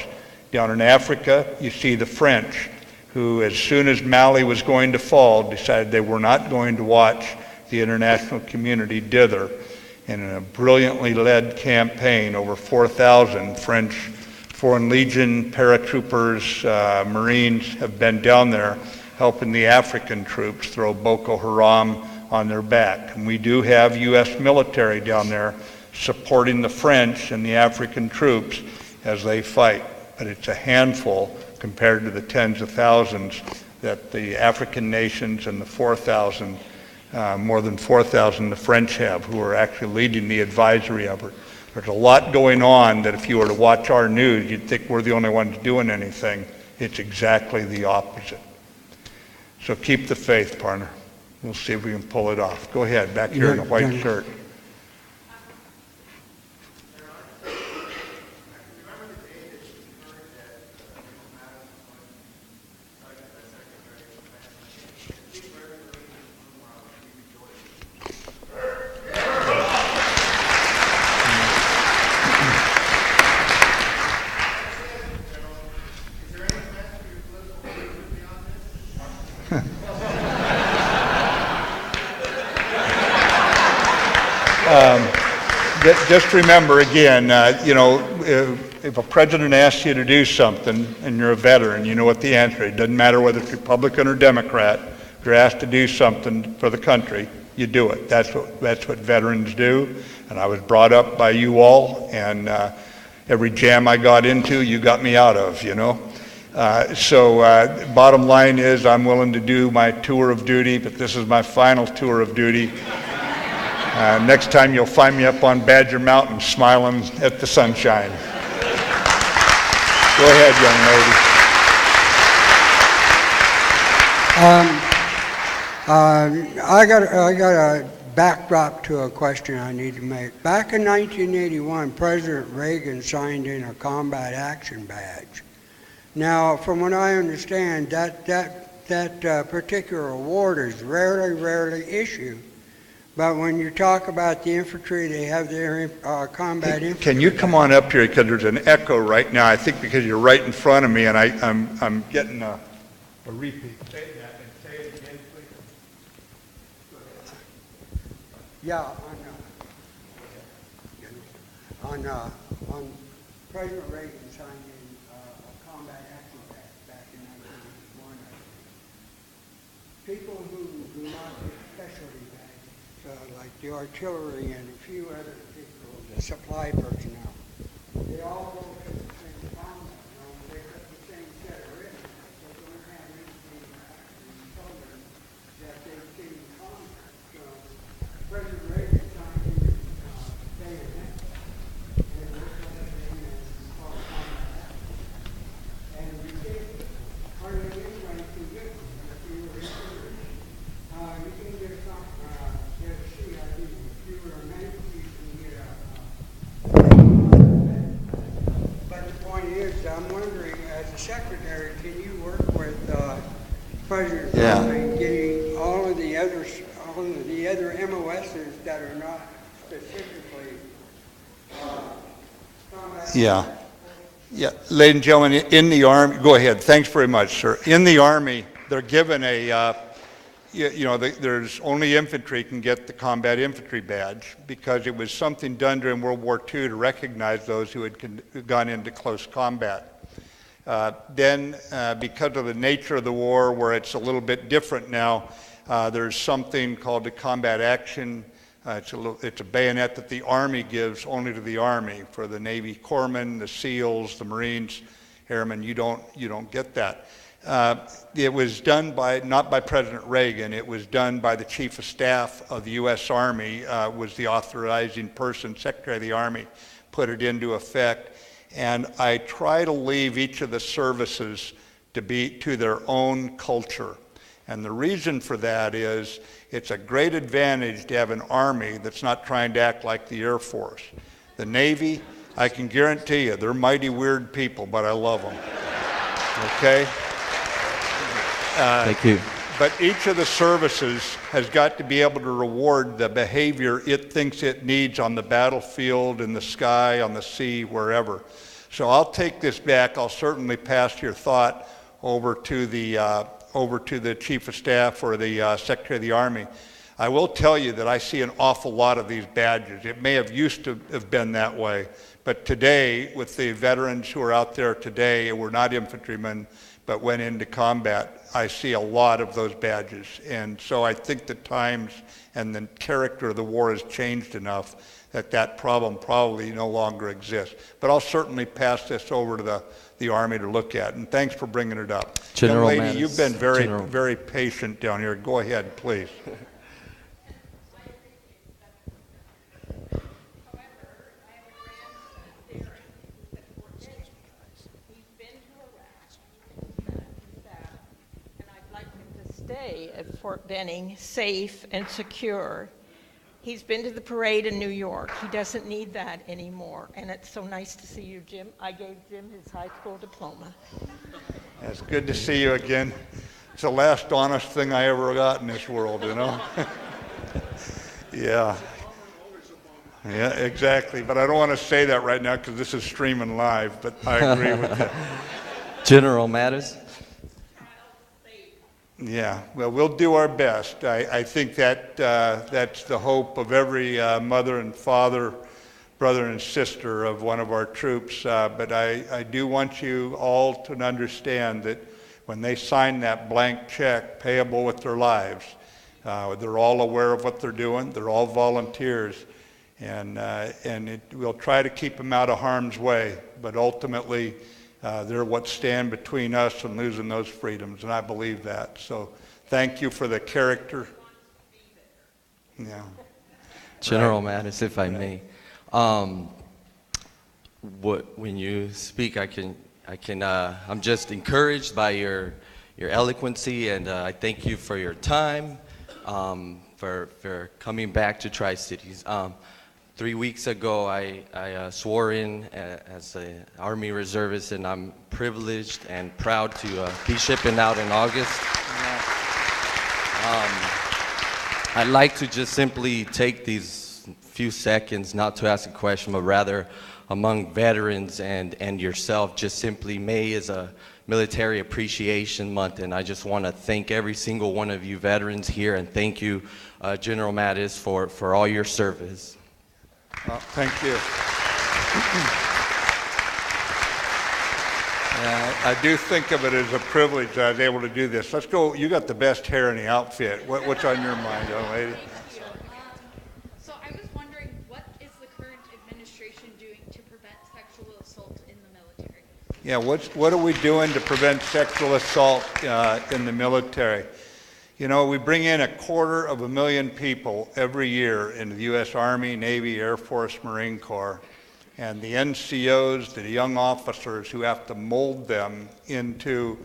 Down in Africa, you see the French, who as soon as Mali was going to fall, decided they were not going to watch the international community dither. And in a brilliantly led campaign, over 4,000 French Foreign Legion paratroopers, Marines have been down there helping the African troops throw Boko Haram on their back. And we do have U.S. military down there supporting the French and the African troops as they fight. But it's a handful compared to the tens of thousands that the African nations and the 4,000, more than 4,000 the French have, who are actually leading the advisory effort. There's a lot going on that if you were to watch our news, you'd think we're the only ones doing anything. It's exactly the opposite. So keep the faith, partner. We'll see if we can pull it off. Go ahead, back here in the white shirt. Just remember again, if a president asks you to do something and you're a veteran, you know what the answer is. It doesn't matter whether it's Republican or Democrat. If you're asked to do something for the country, you do it. That's what veterans do. And I was brought up by you all, and every jam I got into, you got me out of, you know. Bottom line is I'm willing to do my tour of duty, but this is my final tour of duty. Next time you'll find me up on Badger Mountain smiling at the sunshine. Go ahead, young lady. I got a backdrop to a question I need to make. Back in 1981, President Reagan signed in a combat action badge. Now, from what I understand, that particular award is rarely issued. But when you talk about the infantry, they have their combat infantry. Can you come on up here, because there's an echo right now, I think because you're right in front of me, and I'm getting a repeat. Say that and say it again, please. Yeah, on President Reagan signed in a combat action badge back in 1981. People who do not get specialty badges, like the artillery and a few other people, the supply personnel, they all go to the same combat. They have the same set of risks. They don't have anything actually tell them that they've seen combat. So President Reagan signed in bayonet, and it looks like it's called combat action. And you can't hardly anybody can get them if you were in you can get a CID. If you were a medic, you can get a but the point is, I'm wondering, as a secretary, can you work with President Trump in getting all of the other MOSs that are not specifically combat? Yeah, ladies and gentlemen, in the Army, go ahead, thanks very much, sir. In the Army, they're given a, there's only infantry can get the combat infantry badge because it was something done during World War II to recognize those who had gone into close combat. Then, because of the nature of the war, where it's a little bit different now, there's something called the combat action. It's a bayonet that the Army gives only to the Army. For the Navy corpsmen, the SEALs, the Marines, airmen, you don't get that. It was done not by President Reagan. It was done by the Chief of Staff of the U.S. Army, was the authorizing person. Secretary of the Army put it into effect. And I try to leave each of the services to their own culture. And the reason for that is it's a great advantage to have an Army that's not trying to act like the Air Force. The Navy, I can guarantee you, they're mighty weird people, but I love them. Okay? Thank you. But each of the services has got to be able to reward the behavior it thinks it needs on the battlefield, in the sky, on the sea, wherever. So I'll take this back. I'll certainly pass your thought over to the Chief of Staff or the Secretary of the Army. I will tell you that I see an awful lot of these badges. It may have used to have been that way, but today, with the veterans who are out there today, who were not infantrymen, but went into combat, I see a lot of those badges. And so I think the times and the character of the war has changed enough that problem probably no longer exists. But I'll certainly pass this over to the Army to look at. And thanks for bringing it up. General Young lady, Mattis. you've been very patient down here. Go ahead, please. At Fort Benning, safe and secure. He's been to the parade in New York. He doesn't need that anymore. And it's so nice to see you, Jim. I gave Jim his high school diploma. It's good to see you again. It's the last honest thing I ever got in this world, you know? Yeah. Yeah, exactly. But I don't want to say that right now because this is streaming live, but I agree with that. General Mattis. Yeah, well, we'll do our best. I think that that's the hope of every mother and father, brother and sister of one of our troops. But I do want you all to understand that when they sign that blank check payable with their lives, they're all aware of what they're doing. They're all volunteers. And we'll try to keep them out of harm's way, but ultimately they're what stand between us and losing those freedoms, and I believe that. So thank you for the character. Yeah. General Mattis, if I may. When you speak, I'm just encouraged by your eloquency, and I thank you for your time, for coming back to Tri-Cities. 3 weeks ago, I swore in as an Army reservist, and I'm privileged and proud to be shipping out in August. I'd like to just simply take these few seconds, not to ask a question, but rather among veterans and yourself, just simply May is a Military Appreciation Month, and I just want to thank every single one of you veterans here, and thank you, General Mattis, for all your service. Thank you. I do think of it as a privilege that I was able to do this. Let's go. You got the best hair in the outfit. What's on your mind, young lady? So I was wondering, what is the current administration doing to prevent sexual assault in the military? Yeah, what are we doing to prevent sexual assault in the military? You know, we bring in 250,000 people every year into the U.S. Army, Navy, Air Force, Marine Corps. And the NCOs, the young officers who have to mold them into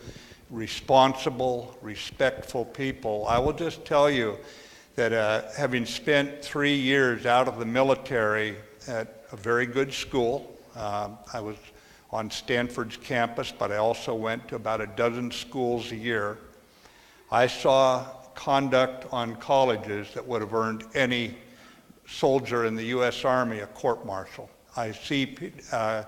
responsible, respectful people. I will just tell you that having spent 3 years out of the military at a very good school, I was on Stanford's campus, but I also went to about a dozen schools a year. I saw conduct on colleges that would have earned any soldier in the U.S. Army a court-martial. I see a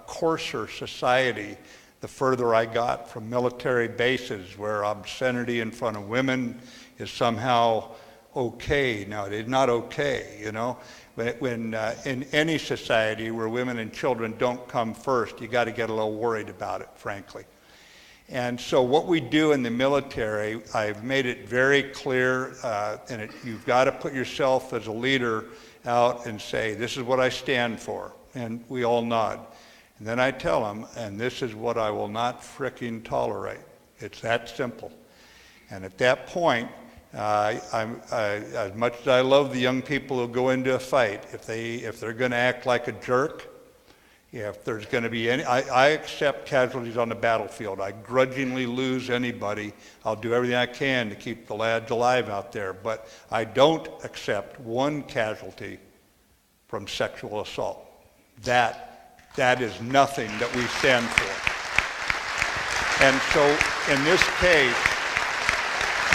coarser society the further I got from military bases where obscenity in front of women is somehow okay. Now, it is not okay, you know. When in any society where women and children don't come first, you got to get a little worried about it, frankly. And so what we do in the military, I've made it very clear, you've got to put yourself as a leader out and say, this is what I stand for. And we all nod. And then I tell them, and this is what I will not fricking tolerate. It's that simple. And at that point, as much as I love the young people who go into a fight, if they're going to act like a jerk, if there's going to be any, I accept casualties on the battlefield. I grudgingly lose anybody. I'll do everything I can to keep the lads alive out there. But I don't accept one casualty from sexual assault. That is nothing that we stand for. And so in this case,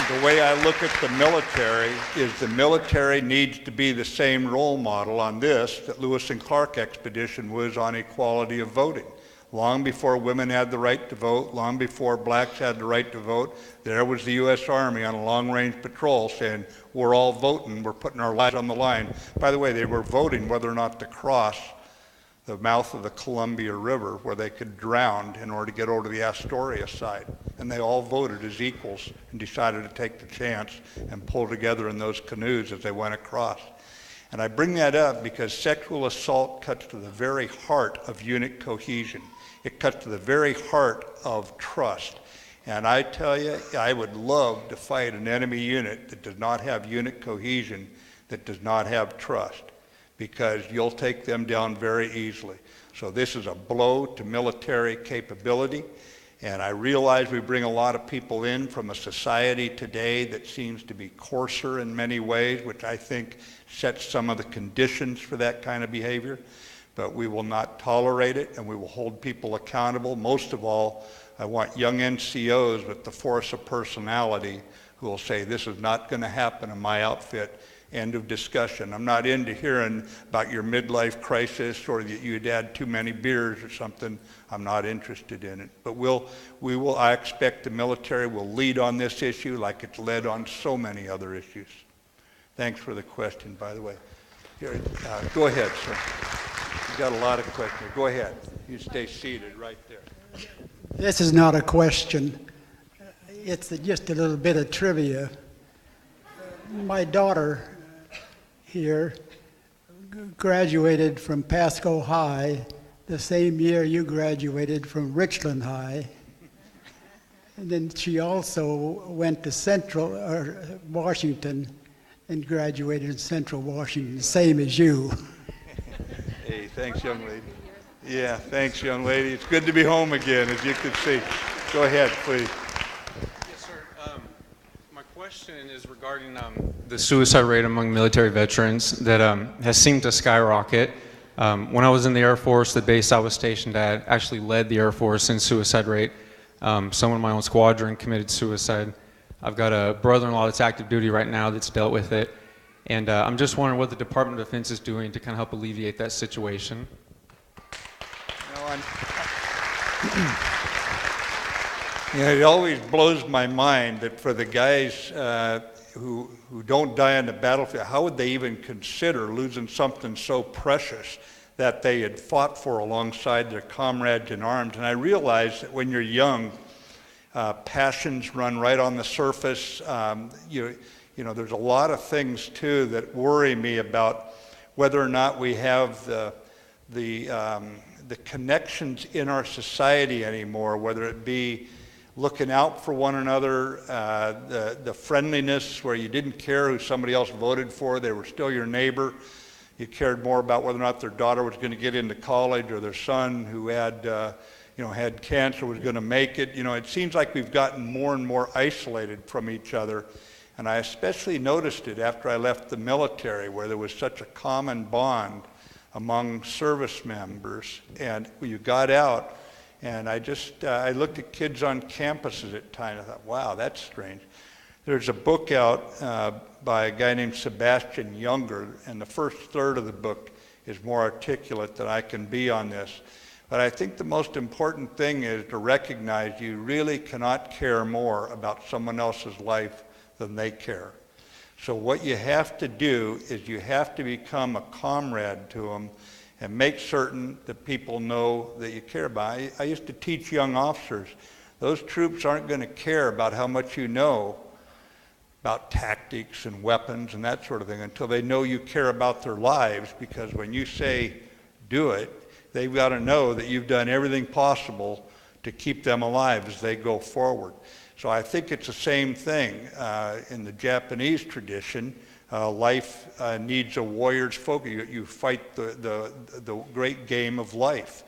the way I look at the military is the military needs to be the same role model on this that Lewis and Clark expedition was on equality of voting. Long before women had the right to vote, long before blacks had the right to vote, there was the U.S. Army on a long-range patrol saying, we're all voting, we're putting our lives on the line. By the way, they were voting whether or not to cross the mouth of the Columbia River where they could drown in order to get over to the Astoria side. And they all voted as equals and decided to take the chance and pull together in those canoes as they went across. And I bring that up because sexual assault cuts to the very heart of unit cohesion. It cuts to the very heart of trust. And I tell you, I would love to fight an enemy unit that does not have unit cohesion, that does not have trust, because you'll take them down very easily. So this is a blow to military capability, and I realize we bring a lot of people in from a society today that seems to be coarser in many ways, which I think sets some of the conditions for that kind of behavior, but we will not tolerate it, and we will hold people accountable. Most of all, I want young NCOs with the force of personality who will say, this is not going to happen in my outfit. End of discussion. I'm not into hearing about your midlife crisis or that you'd had too many beers or something. I'm not interested in it. But I expect the military will lead on this issue like it's led on so many other issues. Thanks for the question, by the way. Here, go ahead, sir. You've got a lot of questions. Go ahead. You stay seated right there. This is not a question. It's just a little bit of trivia. My daughter here graduated from Pasco High the same year you graduated from Richland High. And then she also went to Washington and graduated in Central Washington, same as you. Hey, thanks, young lady. Yeah, thanks, young lady. It's good to be home again, as you can see. Go ahead, please. Yes, sir. My question is regarding the suicide rate among military veterans that has seemed to skyrocket. When I was in the Air Force, the base I was stationed at actually led the Air Force in suicide rate. Someone in my own squadron committed suicide. I've got a brother-in-law that's active duty right now that's dealt with it. And I'm just wondering what the Department of Defense is doing to kind of help alleviate that situation. It always blows my mind that for the guys who don't die on the battlefield, how would they even consider losing something so precious that they had fought for alongside their comrades in arms? And I realize that when you're young, passions run right on the surface. You know, there's a lot of things too that worry me about whether or not we have the connections in our society anymore, whether it be looking out for one another, the friendliness where you didn't care who somebody else voted for, they were still your neighbor. You cared more about whether or not their daughter was going to get into college or their son who had, had cancer was going to make it. You know, it seems like we've gotten more and more isolated from each other. And I especially noticed it after I left the military, where there was such a common bond among service members. And you got out, and I looked at kids on campuses at times. I thought, wow, that's strange. There's a book out by a guy named Sebastian Younger, and the first third of the book is more articulate than I can be on this. But I think the most important thing is to recognize you really cannot care more about someone else's life than they care. So what you have to do is you have to become a comrade to them and make certain that people know that you care about. I used to teach young officers, those troops aren't going to care about how much you know about tactics and weapons and that sort of thing until they know you care about their lives, because when you say do it, they've got to know that you've done everything possible to keep them alive as they go forward. So I think it's the same thing in the Japanese tradition. Life needs a warrior's focus. You fight the great game of life.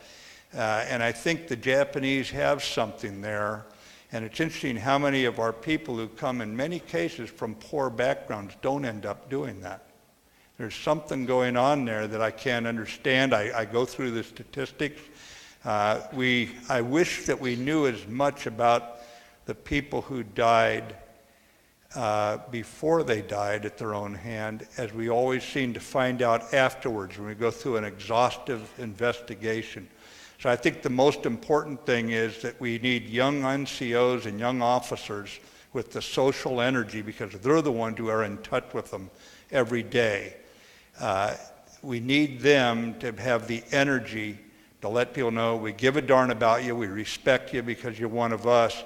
And I think the Japanese have something there. And it's interesting how many of our people who come in many cases from poor backgrounds don't end up doing that. There's something going on there that I can't understand. I go through the statistics. I wish that we knew as much about the people who died before they died at their own hand as we always seem to find out afterwards when we go through an exhaustive investigation. So I think the most important thing is that we need young NCOs and young officers with the social energy, because they're the ones who are in touch with them every day. We need them to have the energy to let people know we give a darn about you, we respect you because you're one of us.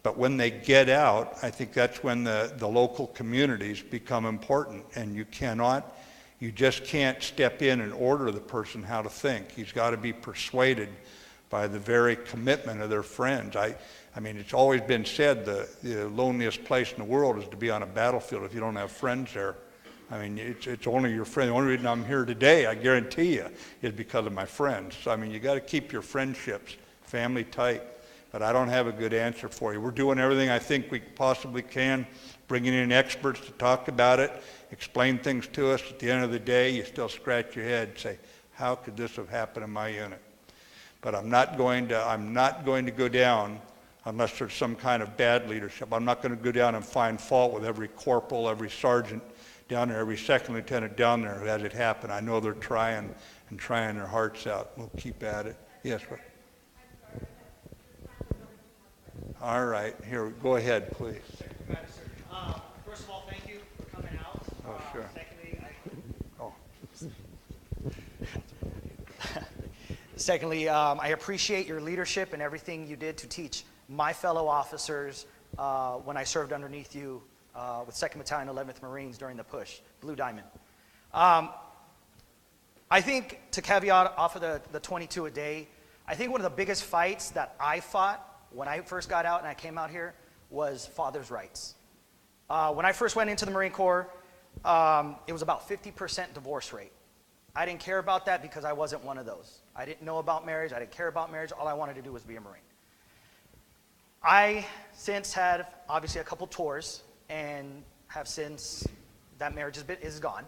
But when they get out, I think that's when the local communities become important. And you just can't step in and order the person how to think. He's got to be persuaded by the very commitment of their friends. I mean, it's always been said the loneliest place in the world is to be on a battlefield if you don't have friends there. I mean, it's only your friend. The only reason I'm here today, I guarantee you, is because of my friends. So, I mean, you got to keep your friendships, family tight. But I don't have a good answer for you. We're doing everything I think we possibly can, bringing in experts to talk about it, explain things to us. At the end of the day, you still scratch your head and say, how could this have happened in my unit? But I'm not going to go down unless there's some kind of bad leadership. I'm not going to go down and find fault with every corporal, every sergeant down there, every second lieutenant down there who has it happen. I know they're trying their hearts out. We'll keep at it. Yes, sir. All right, here, go ahead, please. First of all, thank you for coming out. Oh, sure. Secondly, I appreciate your leadership and everything you did to teach my fellow officers when I served underneath you with 2nd Battalion, 11th Marines during the push, Blue Diamond. I think, to caveat off of the 22 a day, I think one of the biggest fights that I fought when I first got out and I came out here was fathers' rights. When I first went into the Marine Corps, it was about 50% divorce rate. I didn't care about that because I wasn't one of those. I didn't know about marriage. I didn't care about marriage. All I wanted to do was be a Marine. I since had, obviously, a couple tours and have since, that marriage is gone.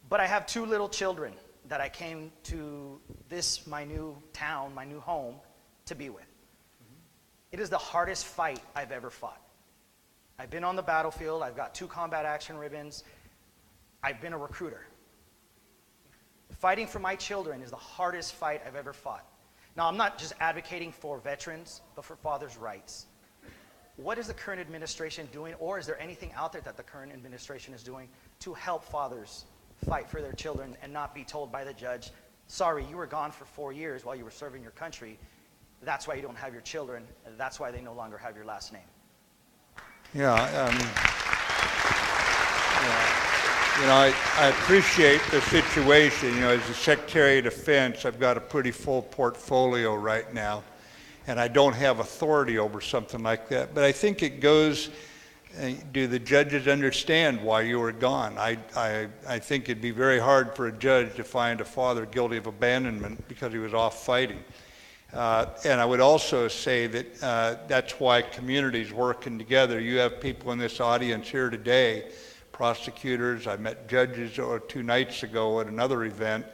But I have 2 little children that I came to this, my new town, my new home, to be with. It is the hardest fight I've ever fought. I've been on the battlefield. I've got 2 combat action ribbons. I've been a recruiter. Fighting for my children is the hardest fight I've ever fought. Now, I'm not just advocating for veterans, but for fathers' rights. What is the current administration doing, or is there anything out there that the current administration is doing to help fathers fight for their children and not be told by the judge, sorry, you were gone for 4 years while you were serving your country. That's why you don't have your children, and that's why they no longer have your last name. I appreciate the situation. As the Secretary of Defense, I've got a pretty full portfolio right now, and I don't have authority over something like that. But I think it goes, do the judges understand why you were gone? I think it'd be very hard for a judge to find a father guilty of abandonment because he was off fighting. And I would also say that that's why communities working together. You have people in this audience here today, prosecutors. I met judges 2 nights ago at another event,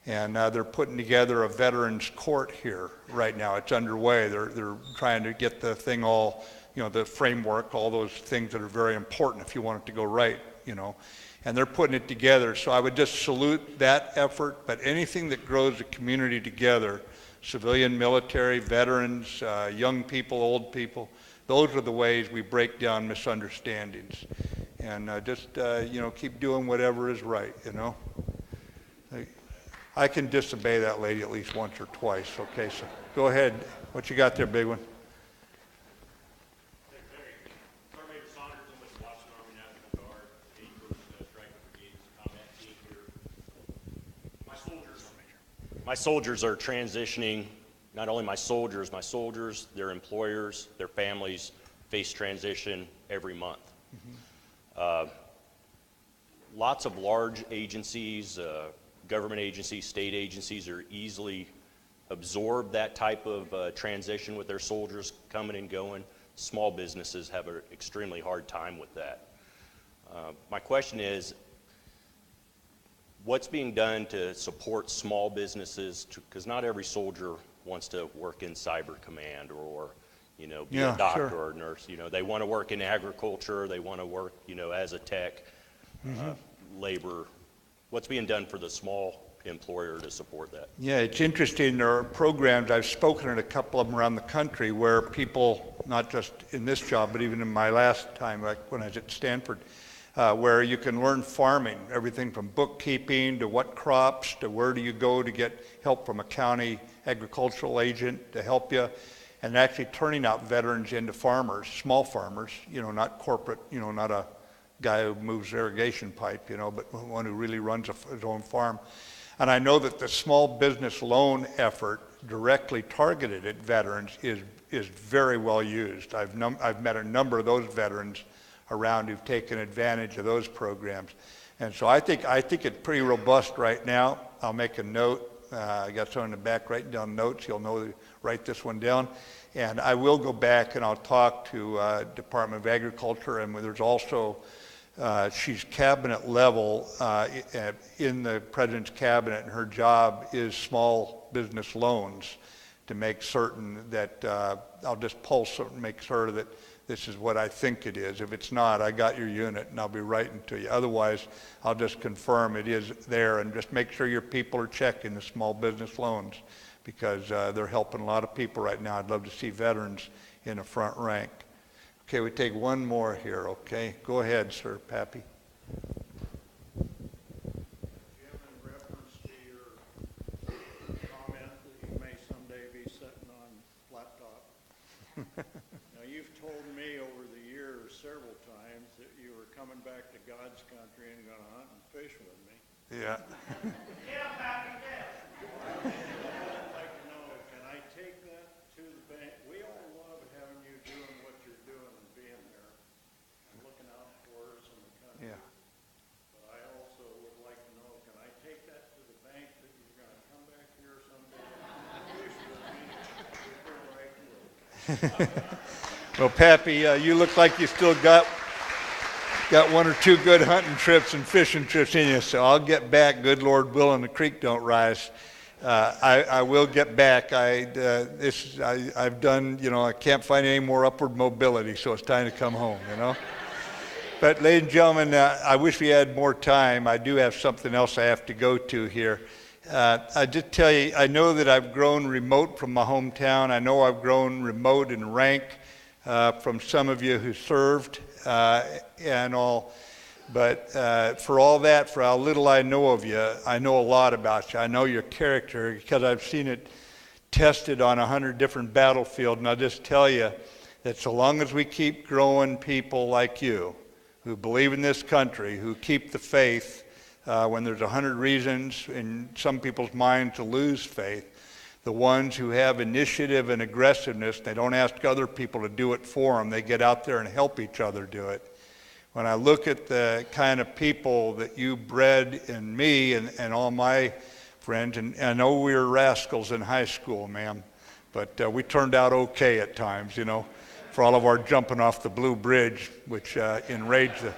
and they're putting together a veterans court here right now. It's underway. They're trying to get the thing all, the framework, all those things that are very important if you want it to go right, and they're putting it together. So I would just salute that effort, but anything that grows the community together, civilian, military, veterans, young people, old people, those are the ways we break down misunderstandings. And just keep doing whatever is right, I can disobey that lady at least once or twice. Okay, so go ahead. What you got there, big one? My soldiers are transitioning. Not only my soldiers, their employers, their families face transition every month. Lots of large agencies, government agencies, state agencies are easily absorb that type of transition with their soldiers coming and going. Small businesses have an extremely hard time with that. My question is, what's being done to support small businesses? Because not every soldier wants to work in cyber command or be a doctor or a nurse. They want to work in agriculture. They want to work, as a tech, labor. What's being done for the small employer to support that? Yeah, it's interesting. There are programs, I've spoken at a couple of them around the country, where people, not just in this job, but even in my last time, like when I was at Stanford, where you can learn farming, everything from bookkeeping to what crops to where do you go to get help from a county agricultural agent to help you, and actually turning out veterans into farmers, small farmers, not corporate, not a guy who moves irrigation pipe, but one who really runs his own farm. And I know that the small business loan effort directly targeted at veterans is very well used. I've met a number of those veterans around who've taken advantage of those programs. And so I think it's pretty robust right now. I'll make a note. I got someone in the back writing down notes. You'll know to write this one down. And I will go back and I'll talk to Department of Agriculture, and there's also, she's cabinet level in the President's cabinet, and her job is small business loans to make certain that, I'll just pulse it and make sure that this is what I think it is. If it's not, I got your unit and I'll be writing to you. Otherwise, I'll just confirm it is there, and just make sure your people are checking the small business loans, because they're helping a lot of people right now. I'd love to see veterans in the front rank. Okay, we take one more here, okay? Go ahead, sir, Pappy. Now, you've told me over the years several times that you were coming back to God's country and going to hunt and fish with me. Yeah. Can I take that to the bank? We all love having you doing what you're doing and being there and looking out for us in the country. Yeah. But I also would like to know, can I take that to the bank that you're going to come back here someday? Wish with me. Well, Pappy, you look like you still got one or two good hunting trips and fishing trips in you, so I'll get back, good Lord willing, the creek don't rise. I will get back. I've done, I can't find any more upward mobility, so it's time to come home, But ladies and gentlemen, I wish we had more time. I do have something else I have to go to here. I just tell you, I know that I've grown remote from my hometown. I know I've grown remote in rank from some of you who served and all. But for all that, for how little I know of you, I know a lot about you. I know your character because I've seen it tested on 100 different battlefields. And I'll just tell you that so long as we keep growing people like you, who believe in this country, who keep the faith when there's 100 reasons in some people's minds to lose faith, the ones who have initiative and aggressiveness, they don't ask other people to do it for them. They get out there and help each other do it. When I look at the kind of people that you bred in me and all my friends, and I know we were rascals in high school, ma'am, but we turned out okay at times, for all of our jumping off the Blue Bridge, which enraged the...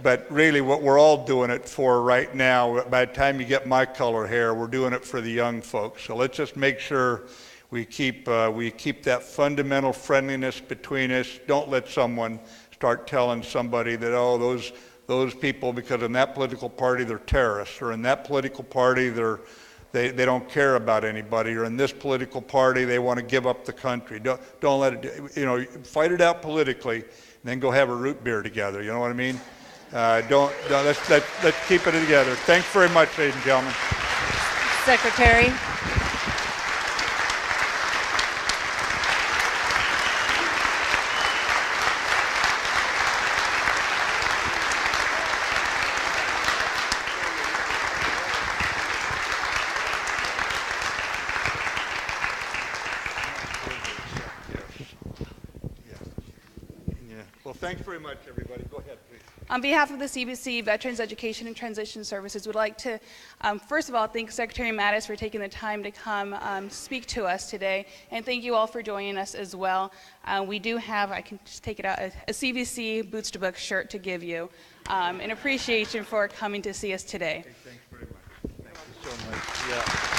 but really what we're all doing it for right now, by the time you get my color hair, we're doing it for the young folks. So let's just make sure we keep that fundamental friendliness between us. Don't let someone start telling somebody that, oh, those people, because in that political party they're terrorists, or in that political party they don't care about anybody, or in this political party they want to give up the country. Don't let it, fight it out politically, and then go have a root beer together. You know what I mean? Let's keep it together. Thanks very much, ladies and gentlemen. Secretary. Well, thanks very much, everybody. Go ahead, please. On behalf of the CBC Veterans Education and Transition Services, we'd like to, first of all, thank Secretary Mattis for taking the time to come speak to us today, and thank you all for joining us as well. We do have, I can just take it out, a CBC Boots to Book shirt to give you in appreciation for coming to see us today. Hey, thanks very much. Thank you so much. Yeah.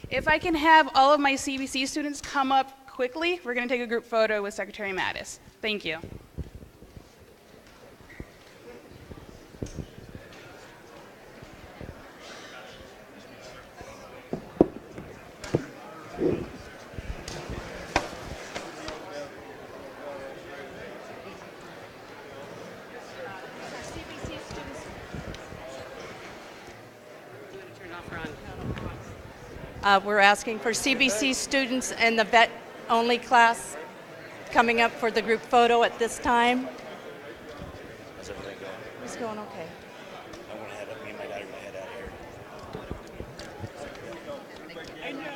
If I can have all of my CBC students come up quickly, we're going to take a group photo with Secretary Mattis. Thank you. We're asking for CBC students in the vet-only class coming up for the group photo at this time. How's everything going? It's going okay. I want to head up. Me and my dad are going to head out here. I know.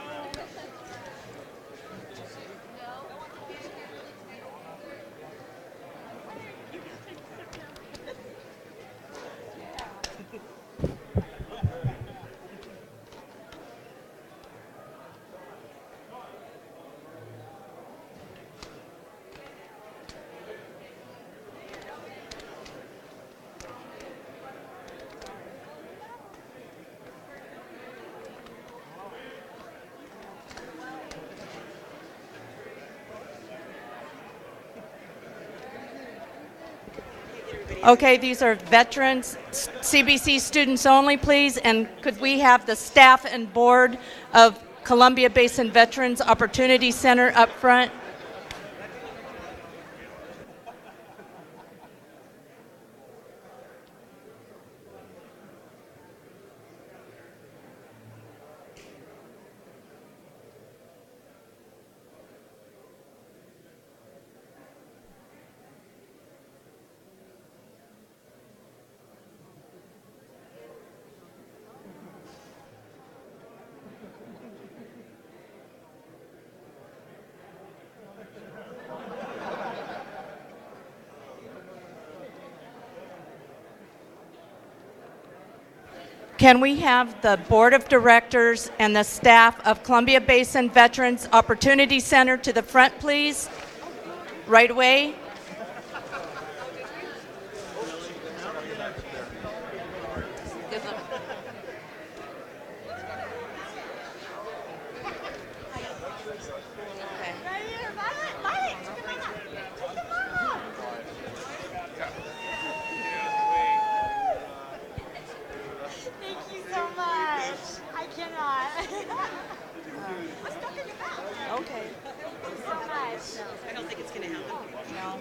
Okay, these are veterans, CBC students only, please. And could we have the staff and board of Columbia Basin Veterans Opportunity Center up front? Can we have the Board of Directors and the staff of Columbia Basin Veterans Opportunity Center to the front, please? Right away. Thank you so much. I cannot. Okay. Thank you so much. I don't think it's going to happen. No.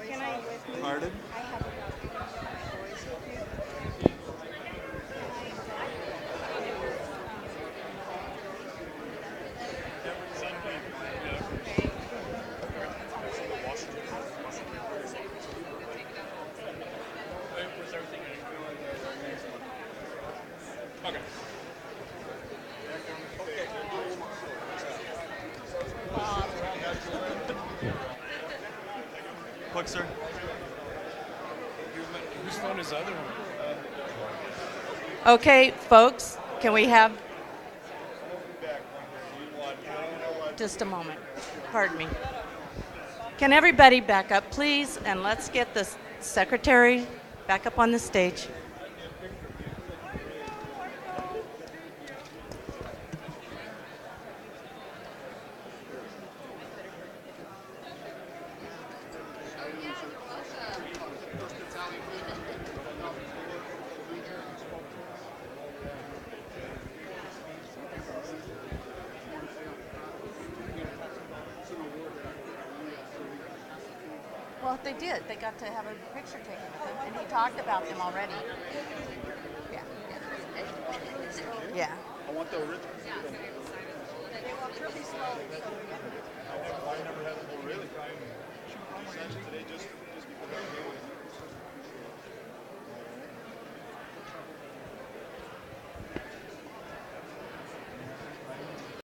Can I with me? Pardon? I have Quick, sir. Whose phone is the other one? Okay, folks, can we have just a moment? Pardon me. Can everybody back up, please? And let's get the secretary back up on the stage. Well, they did. They got to have a picture taken with them, and he talked about them already. Yeah. Yeah. I want the original. I never had the whole really. Today just because I